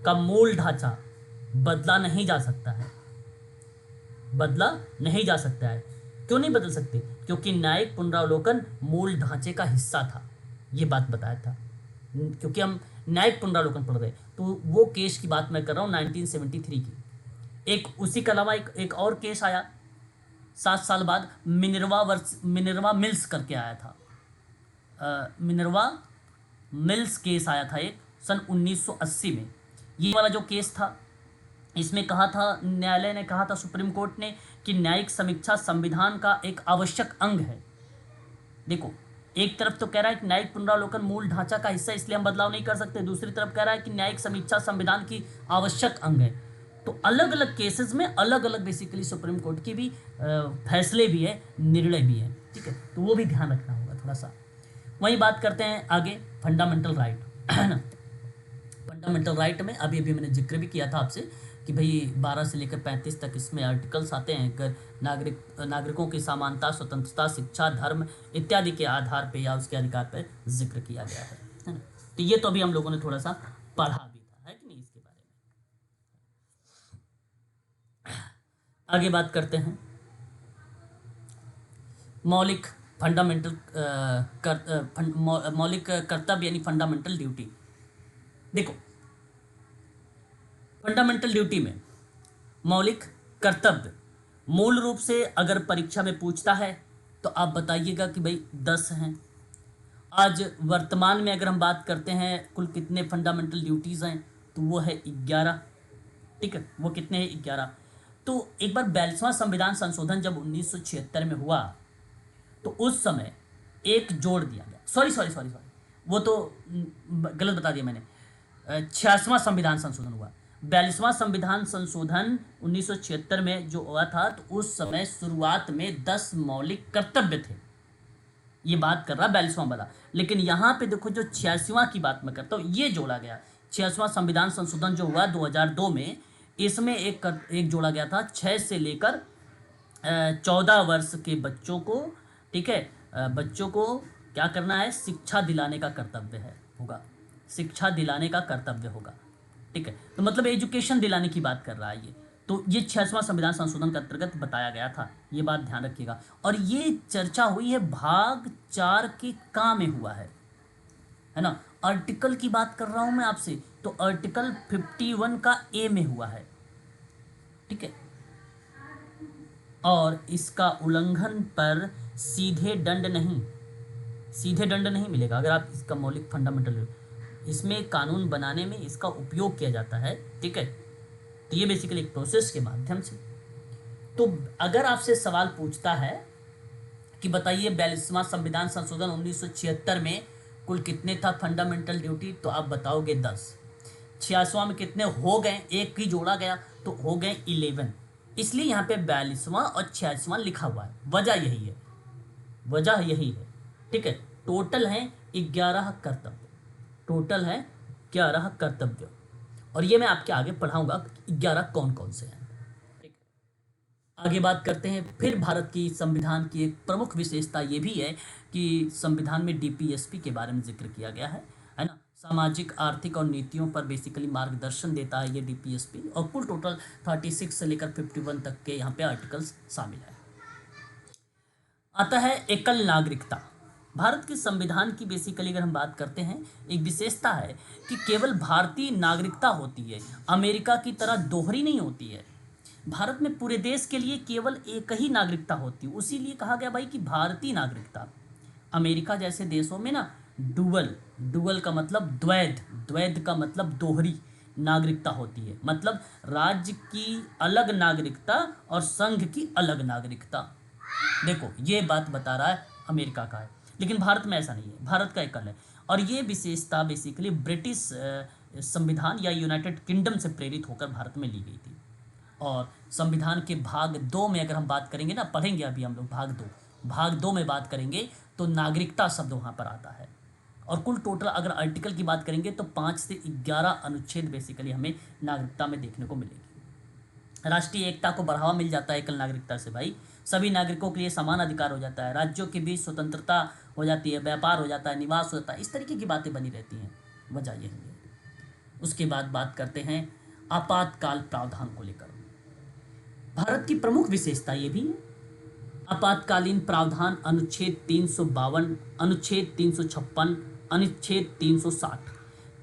का मूल ढांचा बदला नहीं जा सकता है, बदला नहीं जा सकता है। क्यों नहीं बदल सकते? क्योंकि न्यायिक पुनरावलोकन मूल ढांचे का हिस्सा था, ये बात बताया था। क्योंकि हम न्यायिक पुनरावलोकन पढ़ रहे, तो वो केस की बात मैं कर रहा हूँ 1973 की। एक उसी के अलावा एक और केस आया 7 साल बाद, मिनर्वा मिल्स करके आया था। मिनर्वा मिल्स केस आया था एक सन 1980 में। ये वाला जो केस था, इसमें कहा था, न्यायालय ने कहा था, सुप्रीम कोर्ट ने, कि न्यायिक समीक्षा संविधान का एक आवश्यक अंग है। देखो, एक तरफ तो कह रहा है कि न्यायिक पुनरावलोकन मूल ढांचा का हिस्सा, इसलिए हम बदलाव नहीं कर सकते। दूसरी तरफ कह रहा है कि न्यायिक समीक्षा संविधान की आवश्यक अंग है। तो अलग अलग केसेस में अलग अलग बेसिकली सुप्रीम कोर्ट की भी फैसले भी है, निर्णय भी है। ठीक है, तो वो भी ध्यान रखना होगा थोड़ा सा। वही बात करते हैं आगे, फंडामेंटल राइट, है ना। फंडामेंटल राइट में अभी मैंने जिक्र भी किया था आपसे कि भाई 12 से लेकर 35 तक इसमें आर्टिकल्स आते हैं। अगर नागरिकों की समानता, स्वतंत्रता, शिक्षा, धर्म इत्यादि के आधार पे या उसके अधिकार पर जिक्र किया गया है ना। तो ये तो अभी हम लोगों ने थोड़ा सा पढ़ा भी था, है कि नहीं, इसके बारे में। आगे बात करते हैं मौलिक मौलिक कर्तव्य यानी फंडामेंटल ड्यूटी। देखो, फंडामेंटल ड्यूटी में मौलिक कर्तव्य मूल रूप से अगर परीक्षा में पूछता है तो आप बताइएगा कि भाई 10 हैं। आज वर्तमान में अगर हम बात करते हैं कुल कितने फंडामेंटल ड्यूटीज़ हैं, तो वो है 11। ठीक है, वो कितने हैं? 11। तो एक बार 42वां संविधान संशोधन जब 1976 में हुआ, तो उस समय एक जोड़ दिया गया। सॉरी, वो तो गलत बता दिया मैंने। 86वां संविधान संशोधन हुआ। 42वां संविधान संशोधन 1976 में जो हुआ था, तो उस समय शुरुआत में 10 मौलिक कर्तव्य थे। ये बात कर रहा 42वां वाला। लेकिन यहाँ पे देखो, जो 86वां की बात मैं करता हूँ, ये जोड़ा गया। 86वां संविधान संशोधन जो हुआ 2002 में, इसमें एक जोड़ा गया था 6 से लेकर 14 वर्ष के बच्चों को, ठीक है, बच्चों को क्या करना है? शिक्षा दिलाने का कर्तव्य होगा, शिक्षा दिलाने का कर्तव्य होगा। ठीक है, तो मतलब एजुकेशन दिलाने की बात कर रहा है ये। तो ये 86वां संविधान संशोधन के अंतर्गत बताया गया था, ये बात ध्यान रखिएगा। और ये चर्चा हुई है भाग 4 के का में हुआ है ना। आर्टिकल की बात कर रहा हूं मैं आपसे, तो आर्टिकल 51 का ए में हुआ है, ठीक है। और इसका उल्लंघन पर सीधे दंड नहीं मिलेगा। अगर आप इसका मौलिक फंडामेंटल, इसमें कानून बनाने में इसका उपयोग किया जाता है, ठीक है। तो ये बेसिकली एक प्रोसेस के माध्यम से। तो अगर आपसे सवाल पूछता है कि बताइए 42वां संविधान संशोधन 1976 में कुल कितने था फंडामेंटल ड्यूटी, तो आप बताओगे 10। 86वां में कितने हो गए, एक ही जोड़ा गया तो हो गए 11। इसलिए यहाँ पे 42वां और 86वां लिखा हुआ है। वजह यही है, ठीक है। टोटल है 11 कर्तव्य, टोटल है 11 कर्तव्य। और ये मैं आपके आगे पढ़ाऊंगा 11 कौन कौन से हैं। आगे बात करते हैं। फिर भारत की संविधान की एक प्रमुख विशेषता ये भी है कि संविधान में डीपीएसपी के बारे में जिक्र किया गया है ना। सामाजिक, आर्थिक और नीतियों पर बेसिकली मार्गदर्शन देता है ये डीपीएसपी। और कुल टोटल 36 से लेकर 51 तक के यहाँ पे आर्टिकल्स शामिल है। आता है एकल नागरिकता। भारत के संविधान की बेसिकली अगर हम बात करते हैं, एक विशेषता है कि केवल भारतीय नागरिकता होती है, अमेरिका की तरह दोहरी नहीं होती है। भारत में पूरे देश के लिए केवल एक ही नागरिकता होती है, उसीलिए कहा गया भाई कि भारतीय नागरिकता। अमेरिका जैसे देशों में ना डुअल का मतलब द्वैध का मतलब दोहरी नागरिकता होती है, मतलब राज्य की अलग नागरिकता और संघ की अलग नागरिकता। देखो ये बात बता रहा है अमेरिका का है, लेकिन भारत में ऐसा नहीं है, भारत का एकल है। और ये विशेषता बेसिकली ब्रिटिश संविधान या यूनाइटेड किंगडम से प्रेरित होकर भारत में ली गई थी। और संविधान के भाग 2 में अगर हम बात करेंगे ना, पढ़ेंगे अभी हम लोग भाग 2 में बात करेंगे, तो नागरिकता शब्द वहाँ पर आता है। और कुल टोटल अगर आर्टिकल की बात करेंगे तो 5 से 11 अनुच्छेद बेसिकली हमें नागरिकता में देखने को मिलेगी। राष्ट्रीय एकता को बढ़ावा मिल जाता है एकल नागरिकता से भाई। सभी नागरिकों के लिए समान अधिकार हो जाता है, राज्यों के बीच स्वतंत्रता हो जाती है, व्यापार हो जाता है, निवास हो जाता है, इस तरीके की बातें बनी रहती हैं। वजह यही है। उसके बाद बात करते हैं आपातकाल प्रावधान को लेकर। भारत की प्रमुख विशेषता ये भी है, आपातकालीन प्रावधान अनुच्छेद 352, अनुच्छेद 356, अनुच्छेद 360,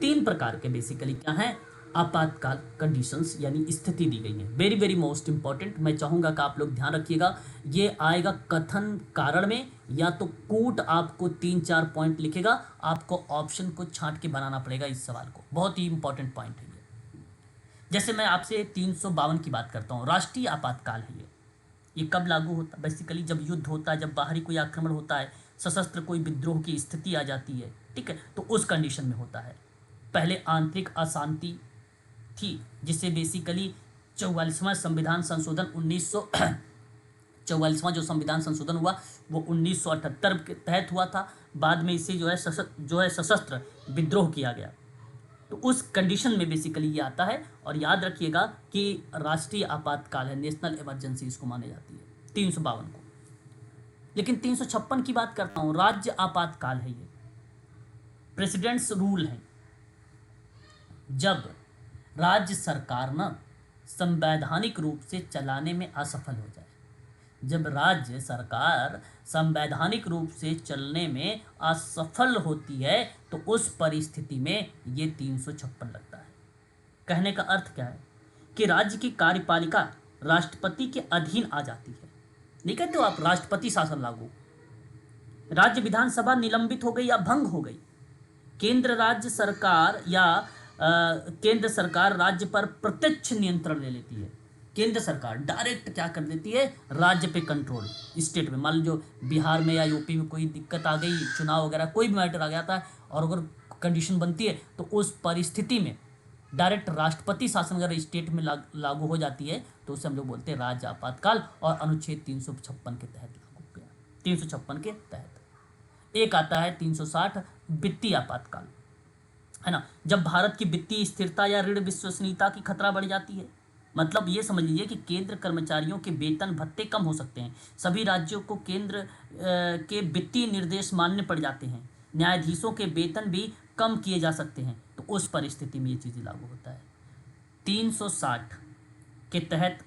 3 प्रकार के बेसिकली क्या है आपातकाल कंडीशंस यानी स्थिति दी गई है। वेरी वेरी मोस्ट इंपॉर्टेंट, मैं चाहूँगा कि आप लोग ध्यान रखिएगा। ये आएगा कथन कारण में, या तो कूट आपको 3-4 पॉइंट लिखेगा, आपको ऑप्शन को छांट के बनाना पड़ेगा इस सवाल को। बहुत ही इंपॉर्टेंट पॉइंट है ये। जैसे मैं आपसे 352 की बात करता हूँ, राष्ट्रीय आपातकाल है ये कब लागू होता है? बेसिकली जब युद्ध होता है, जब बाहरी कोई आक्रमण होता है, सशस्त्र कोई विद्रोह की स्थिति आ जाती है, ठीक है, तो उस कंडीशन में होता है। पहले आंतरिक अशांति थी, जिसे बेसिकली 44वां संविधान संशोधन 44वां जो संविधान संशोधन हुआ वो 1978 के तहत हुआ था। बाद में इसे जो है सशस्त्र विद्रोह किया गया। तो उस कंडीशन में बेसिकली ये आता है। और याद रखिएगा कि राष्ट्रीय आपातकाल है, नेशनल इमरजेंसी इसको मानी जाती है 352 को। लेकिन 356 की बात करता हूँ, राज्य आपातकाल है ये, प्रेसिडेंट्स रूल है। जब राज्य सरकार ना संवैधानिक रूप से चलाने में असफल हो जाए, जब राज्य सरकार संवैधानिक रूप से चलने में असफल होती है, तो उस परिस्थिति में ये 356 लगता है। कहने का अर्थ क्या है कि राज्य की कार्यपालिका राष्ट्रपति के अधीन आ जाती है। नहीं कहते हो आप राष्ट्रपति शासन लागू, राज्य विधानसभा निलंबित हो गई या भंग हो गई, केंद्र सरकार राज्य पर प्रत्यक्ष नियंत्रण ले लेती है। केंद्र सरकार डायरेक्ट क्या कर देती है, राज्य पे कंट्रोल। स्टेट में मान लो जो बिहार में या यूपी में कोई दिक्कत आ गई, चुनाव वगैरह कोई भी मैटर आ गया था, और अगर कंडीशन बनती है तो उस परिस्थिति में डायरेक्ट राष्ट्रपति शासन अगर स्टेट में लागू हो जाती है, तो उसे हम लोग बोलते हैं राज्य आपातकाल। और अनुच्छेद 356 के तहत लागू हो गया। 356 के तहत एक आता है 360 वित्तीय आपातकाल, है ना। जब भारत की वित्तीय स्थिरता या ऋण विश्वसनीयता की खतरा बढ़ जाती है, मतलब ये समझ लीजिए कि केंद्र कर्मचारियों के वेतन भत्ते कम हो सकते हैं, सभी राज्यों को केंद्र के वित्तीय निर्देश मानने पड़ जाते हैं, न्यायाधीशों के वेतन भी कम किए जा सकते हैं, तो उस परिस्थिति में ये चीज़ लागू होता है। 360 के तहत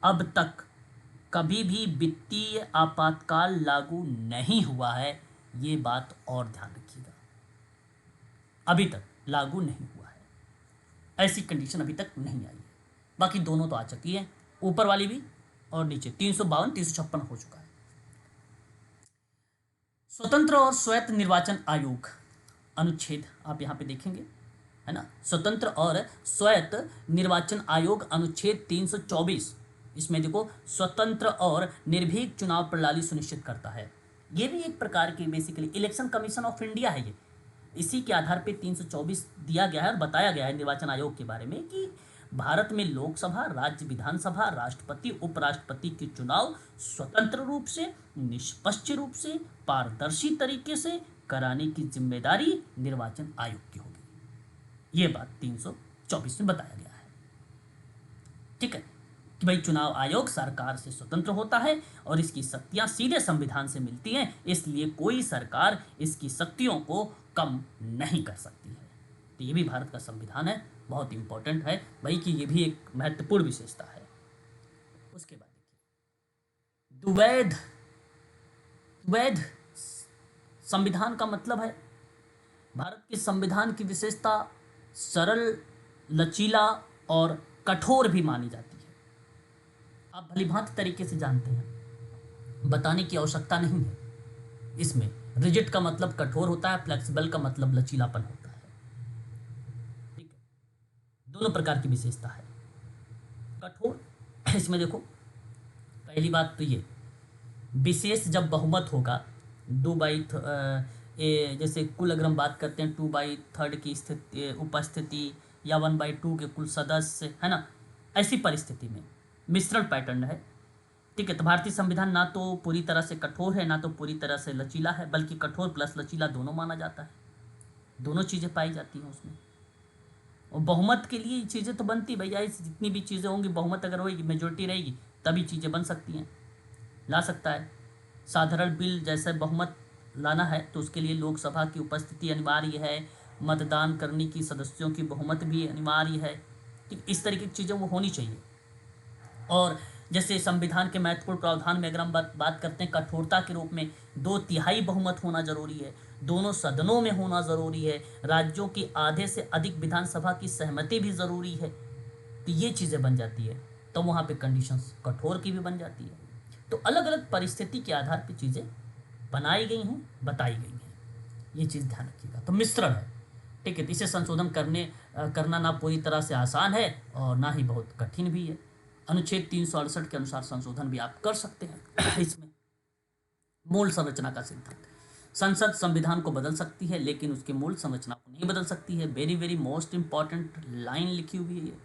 अब तक कभी भी वित्तीय आपातकाल लागू नहीं हुआ है, ये बात और ध्यान रखिएगा। अभी तक लागू नहीं हुआ है, ऐसी कंडीशन अभी तक नहीं आई है। बाकी दोनों तो आ चुकी है, ऊपर वाली भी और नीचे 352 356 हो चुका है। स्वतंत्र और स्वायत्त निर्वाचन आयोग अनुच्छेद आप यहाँ पे देखेंगे, है ना। स्वतंत्र और स्वायत्त निर्वाचन आयोग अनुच्छेद 324, इसमें देखो स्वतंत्र और निर्भीक चुनाव प्रणाली सुनिश्चित करता है। ये भी एक प्रकार की basically election commission of India है। ये इसी के आधार पे 324 दिया गया है और बताया गया है निर्वाचन आयोग के बारे में कि भारत में लोकसभा, राज्य विधानसभा, राष्ट्रपति, उपराष्ट्रपति के चुनाव स्वतंत्र रूप से, निष्पक्ष रूप से, पारदर्शी तरीके से कराने की जिम्मेदारी निर्वाचन आयोग की होगी। ये बात 324 में बताया गया है। ठीक है कि भाई चुनाव आयोग सरकार से स्वतंत्र होता है और इसकी शक्तियां सीधे संविधान से मिलती हैं, इसलिए कोई सरकार इसकी शक्तियों को कम नहीं कर सकती है। तो ये भी भारत का संविधान है, बहुत इंपॉर्टेंट है भाई कि ये भी एक महत्वपूर्ण विशेषता है। उसके बाद देखिए द्वैध संविधान का मतलब है भारत के संविधान की विशेषता सरल, लचीला और कठोर भी मानी जाती है। आप भलीभांति तरीके से जानते हैं, बताने की आवश्यकता नहीं है। इसमें रिजिड का मतलब कठोर होता है, फ्लेक्सिबल का मतलब लचीलापन होता है। ठीक है, दोनों प्रकार की विशेषता है। कठोर, इसमें देखो पहली बात तो ये विशेष जब बहुमत होगा 2/3 जैसे कुल अगर हम बात करते हैं 2/3 की स्थिति उपस्थिति या 1/2 के कुल सदस्य, है ना, ऐसी परिस्थिति में मिश्रण पैटर्न है। ठीक है, तो भारतीय संविधान ना तो पूरी तरह से कठोर है ना तो पूरी तरह से लचीला है, बल्कि कठोर प्लस लचीला दोनों माना जाता है। दोनों चीज़ें पाई जाती हैं उसमें। और बहुमत के लिए चीज़ें तो बनती भैया, जितनी भी चीज़ें होंगी बहुमत अगर होगी, मेजोरिटी रहेगी तभी चीज़ें बन सकती हैं, ला सकता है। साधारण बिल जैसे बहुमत लाना है तो उसके लिए लोकसभा की उपस्थिति अनिवार्य है, मतदान करने की सदस्यों की बहुमत भी अनिवार्य है। ठीक, इस तरीके की चीज़ें वो होनी चाहिए। और जैसे संविधान के महत्वपूर्ण प्रावधान में अगर हम बात करते हैं कठोरता के रूप में, 2/3 बहुमत होना जरूरी है, दोनों सदनों में होना जरूरी है, राज्यों की आधे से अधिक विधानसभा की सहमति भी जरूरी है। तो ये चीज़ें बन जाती है, तो वहाँ पे कंडीशंस कठोर की भी बन जाती है। तो अलग अलग परिस्थिति के आधार पर चीज़ें बनाई गई हैं, बताई गई हैं, ये चीज़ ध्यान रखिएगा। तो मिश्रण है, ठीक है, इसे संशोधन करना ना पूरी तरह से आसान है और ना ही बहुत कठिन भी है। अनुच्छेद 368 के अनुसार संशोधन भी आप कर सकते हैं। इसमें मूल संरचना का सिद्धांत, संसद संविधान को बदल सकती है लेकिन उसकी मूल संरचना को नहीं बदल सकती है। Very very most important line लिखी हुई है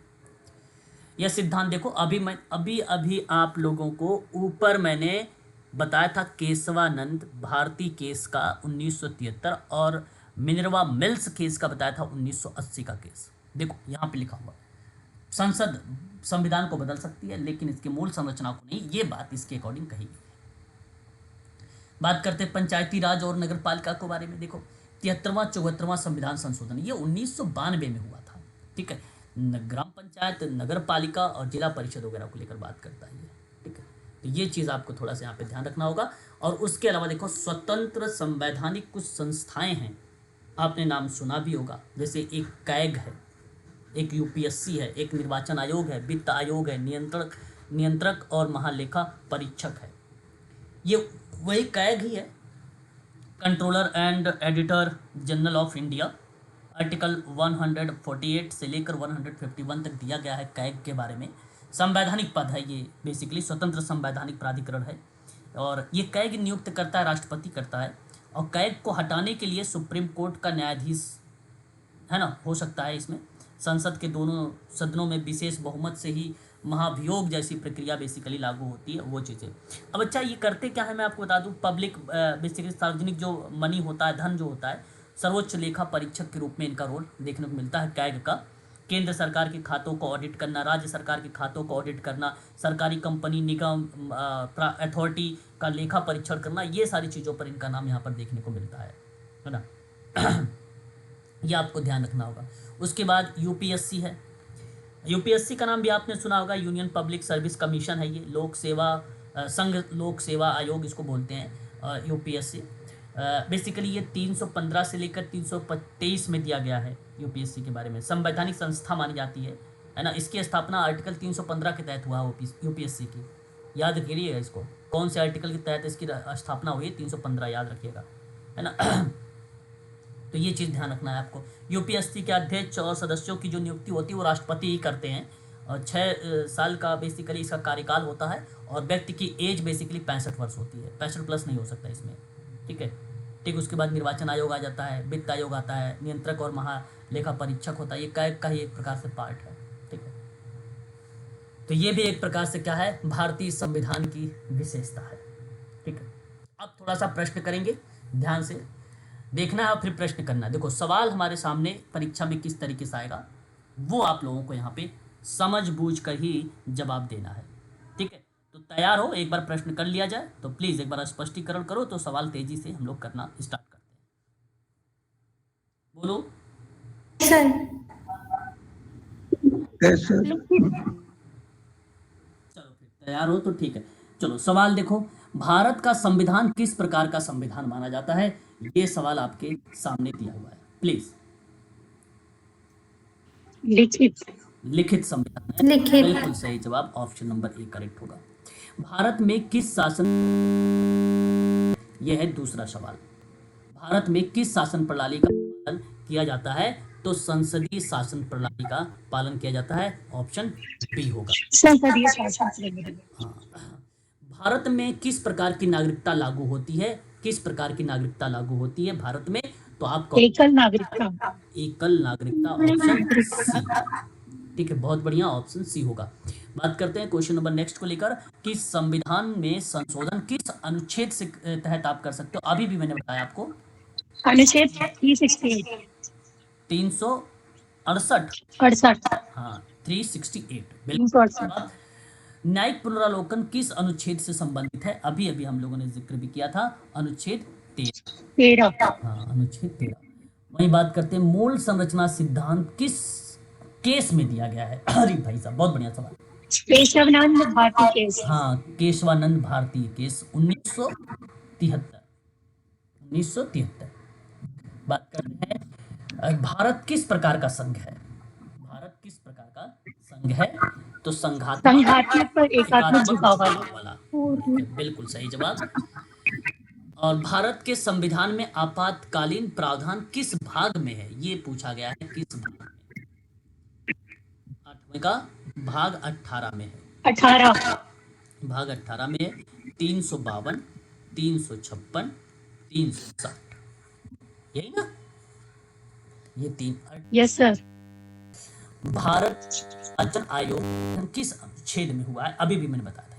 यह सिद्धांत। देखो अभी आप लोगों को ऊपर मैंने बताया था केशवानंद भारती केस का 1973 और मिनर्वा मिल्स केस का बताया था 1980 का केस। देखो यहाँ पे लिखा हुआ संसद संविधान को बदल सकती है लेकिन इसकी मूल संरचना को नहीं, ये बात इसके अकॉर्डिंग कही गई है। बात करते हैं पंचायती राज और नगर पालिका के बारे में। देखो 73वां 74वां संविधान संशोधन ये 1992 में हुआ था। ठीक है, ग्राम पंचायत, नगर पालिका और जिला परिषद वगैरह को लेकर बात करता है ये। ठीक है, तो ये चीज़ आपको थोड़ा सा यहाँ पे ध्यान रखना होगा। और उसके अलावा देखो स्वतंत्र संवैधानिक कुछ संस्थाएं हैं, आपने नाम सुना भी होगा, जैसे एक कैग है, एक यूपीएससी है, एक निर्वाचन आयोग है, वित्त आयोग है, नियंत्रक और महालेखा परीक्षक है। ये वही कैग ही है, controller and editor general of India. Article 148 से लेकर 151 तक दिया गया है कैग के बारे में। संवैधानिक पद है ये, बेसिकली स्वतंत्र संवैधानिक प्राधिकरण है और ये कैग नियुक्त करता है, राष्ट्रपति करता है। और कैग को हटाने के लिए सुप्रीम कोर्ट का न्यायाधीश, है ना, हो सकता है। इसमें संसद के दोनों सदनों में विशेष बहुमत से ही महाभियोग जैसी प्रक्रिया बेसिकली लागू होती है, वो चीज़ें। अब अच्छा ये करते क्या है मैं आपको बता दूं, पब्लिक बेसिकली सार्वजनिक जो मनी होता है, धन जो होता है, सर्वोच्च लेखा परीक्षक के रूप में इनका रोल देखने को मिलता है कैग का। केंद्र सरकार के खातों को ऑडिट करना, राज्य सरकार के खातों को ऑडिट करना, सरकारी कंपनी, निगम, अथॉरिटी का लेखा परीक्षण करना, ये सारी चीज़ों पर इनका नाम यहाँ पर देखने को मिलता है ना। ये आपको ध्यान रखना होगा। उसके बाद यूपीएससी है, यूपीएससी का नाम भी आपने सुना होगा, यूनियन पब्लिक सर्विस कमीशन है ये, लोक सेवा संघ लोक सेवा आयोग इसको बोलते हैं यूपीएससी। बेसिकली ये 315 से लेकर 323 में दिया गया है यूपीएससी के बारे में। संवैधानिक संस्था मानी जाती है ना। इसकी स्थापना आर्टिकल 315 के तहत हुआ यूपीएससी की, याद रखिएगा इसको, कौन से आर्टिकल के तहत इसकी स्थापना हुई, 315 याद रखिएगा, है ना। तो ये चीज़ ध्यान रखना है आपको। यूपीएससी के अध्यक्ष और सदस्यों की जो नियुक्ति होती है वो राष्ट्रपति ही करते हैं, और 6 साल का बेसिकली इसका कार्यकाल होता है, और व्यक्ति की एज बेसिकली 65 वर्ष होती है, 65 प्लस नहीं हो सकता इसमें, ठीक है। ठीक, उसके बाद निर्वाचन आयोग आ जाता है, वित्त आयोग आता है, नियंत्रक और महालेखा परीक्षक होता है, ये कैग का ही एक प्रकार से पार्ट है, ठीक है। तो ये भी एक प्रकार से क्या है, भारतीय संविधान की विशेषता है, ठीक है। अब थोड़ा सा प्रश्न करेंगे, ध्यान से देखना है और फिर प्रश्न करना है। देखो सवाल हमारे सामने परीक्षा में किस तरीके से आएगा वो आप लोगों को यहाँ पे समझ बूझ कर ही जवाब देना है, ठीक है। तो तैयार हो, एक बार प्रश्न कर लिया जाए तो प्लीज़ एक बार स्पष्टीकरण करो, तो सवाल तेजी से हम लोग करना स्टार्ट करते हैं। बोलो सर। चलो फिर तैयार हो तो ठीक है। चलो सवाल देखो, भारत का संविधान किस प्रकार का संविधान माना जाता है, ये सवाल आपके सामने दिया हुआ है, प्लीज। लिखित। लिखित संविधान है, लिखित। बिल्कुल सही जवाब, ऑप्शन नंबर ए करेक्ट होगा। भारत में किस शासन, यह है दूसरा सवाल, भारत में किस शासन प्रणाली का पालन किया जाता है, तो संसदीय शासन प्रणाली का पालन किया जाता है, ऑप्शन बी होगा। संसदीय शासन प्रणाली। हाँ। भारत में किस प्रकार की नागरिकता लागू होती है, किस प्रकार की नागरिकता लागू होती है भारत में, तो आपको एकल नागरिकता। एकल नागरिकता, ऑप्शन सी, ठीक है, बहुत बढ़िया, ऑप्शन सी होगा। बात करते हैं क्वेश्चन नंबर नेक्स्ट को लेकर कि संविधान में संशोधन किस अनुच्छेद से तहत आप कर सकते हो। अभी भी मैंने बताया आपको अनुच्छेद 368। 368, हाँ 368 बिल्कुल। 368। न्यायिक पुनरावलोकन किस अनुच्छेद से संबंधित है, अभी अभी हम लोगों ने जिक्र भी किया था, अनुच्छेद 13। हाँ अनुच्छेद 13। वही बात करते हैं, मूल संरचना सिद्धांत किस केस में दिया गया है। अरे भाई साहब बहुत बढ़िया सवाल। केशवानंद भारती केस। हाँ केशवानंद भारती केस 1973। बात करते हैं, भारत किस प्रकार का संघ है, भारत किस प्रकार का संघ है, तो संघात्मक पर एकात्मक झुकाव वाला। बिल्कुल सही जवाब। और भारत के संविधान में आपातकालीन प्रावधान किस भाग में है, ये पूछा गया है, किस भाग में, 8वें का भाग 18 में है, 18 भाग 18 में है, 352, 356, 360, यही ना, ये 3। Yes sir. भारत निर्वाचन आयोग किस अनुच्छेद में हुआ है, अभी भी मैंने बताया था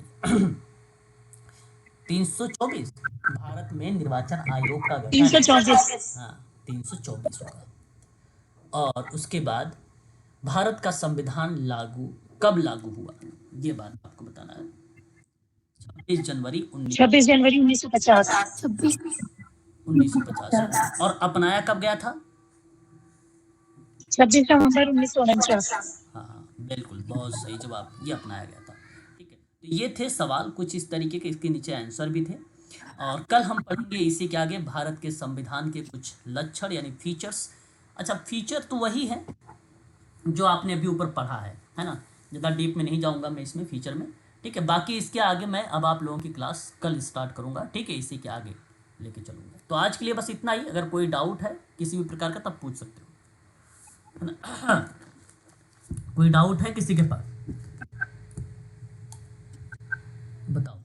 324, भारत में निर्वाचन आयोग का गठन 324। हाँ 324 होगा। और उसके बाद भारत का संविधान कब लागू हुआ, ये बात आपको बताना है, 26 जनवरी 1950। 1950। और अपनाया कब गया था, 26 नवंबर 1949। हाँ बिल्कुल बहुत सही जवाब, ये अपनाया गया था, ठीक है। तो ये थे सवाल कुछ इस तरीके के, इसके नीचे आंसर भी थे। और कल हम पढ़ेंगे इसी के आगे भारत के संविधान के कुछ लक्षण यानी फीचर्स। अच्छा फीचर तो वही है जो आपने अभी ऊपर पढ़ा है ना, ज़्यादा डीप में नहीं जाऊंगा मैं इसमें फीचर में, ठीक है। बाकी इसके आगे मैं अब आप लोगों की क्लास कल स्टार्ट करूंगा, ठीक है, इसी के आगे लेके चलूंगा। तो आज के लिए बस इतना ही, अगर कोई डाउट है किसी भी प्रकार का तब पूछ सकते हो, है ना। कोई डाउट है किसी के पास, बताओ।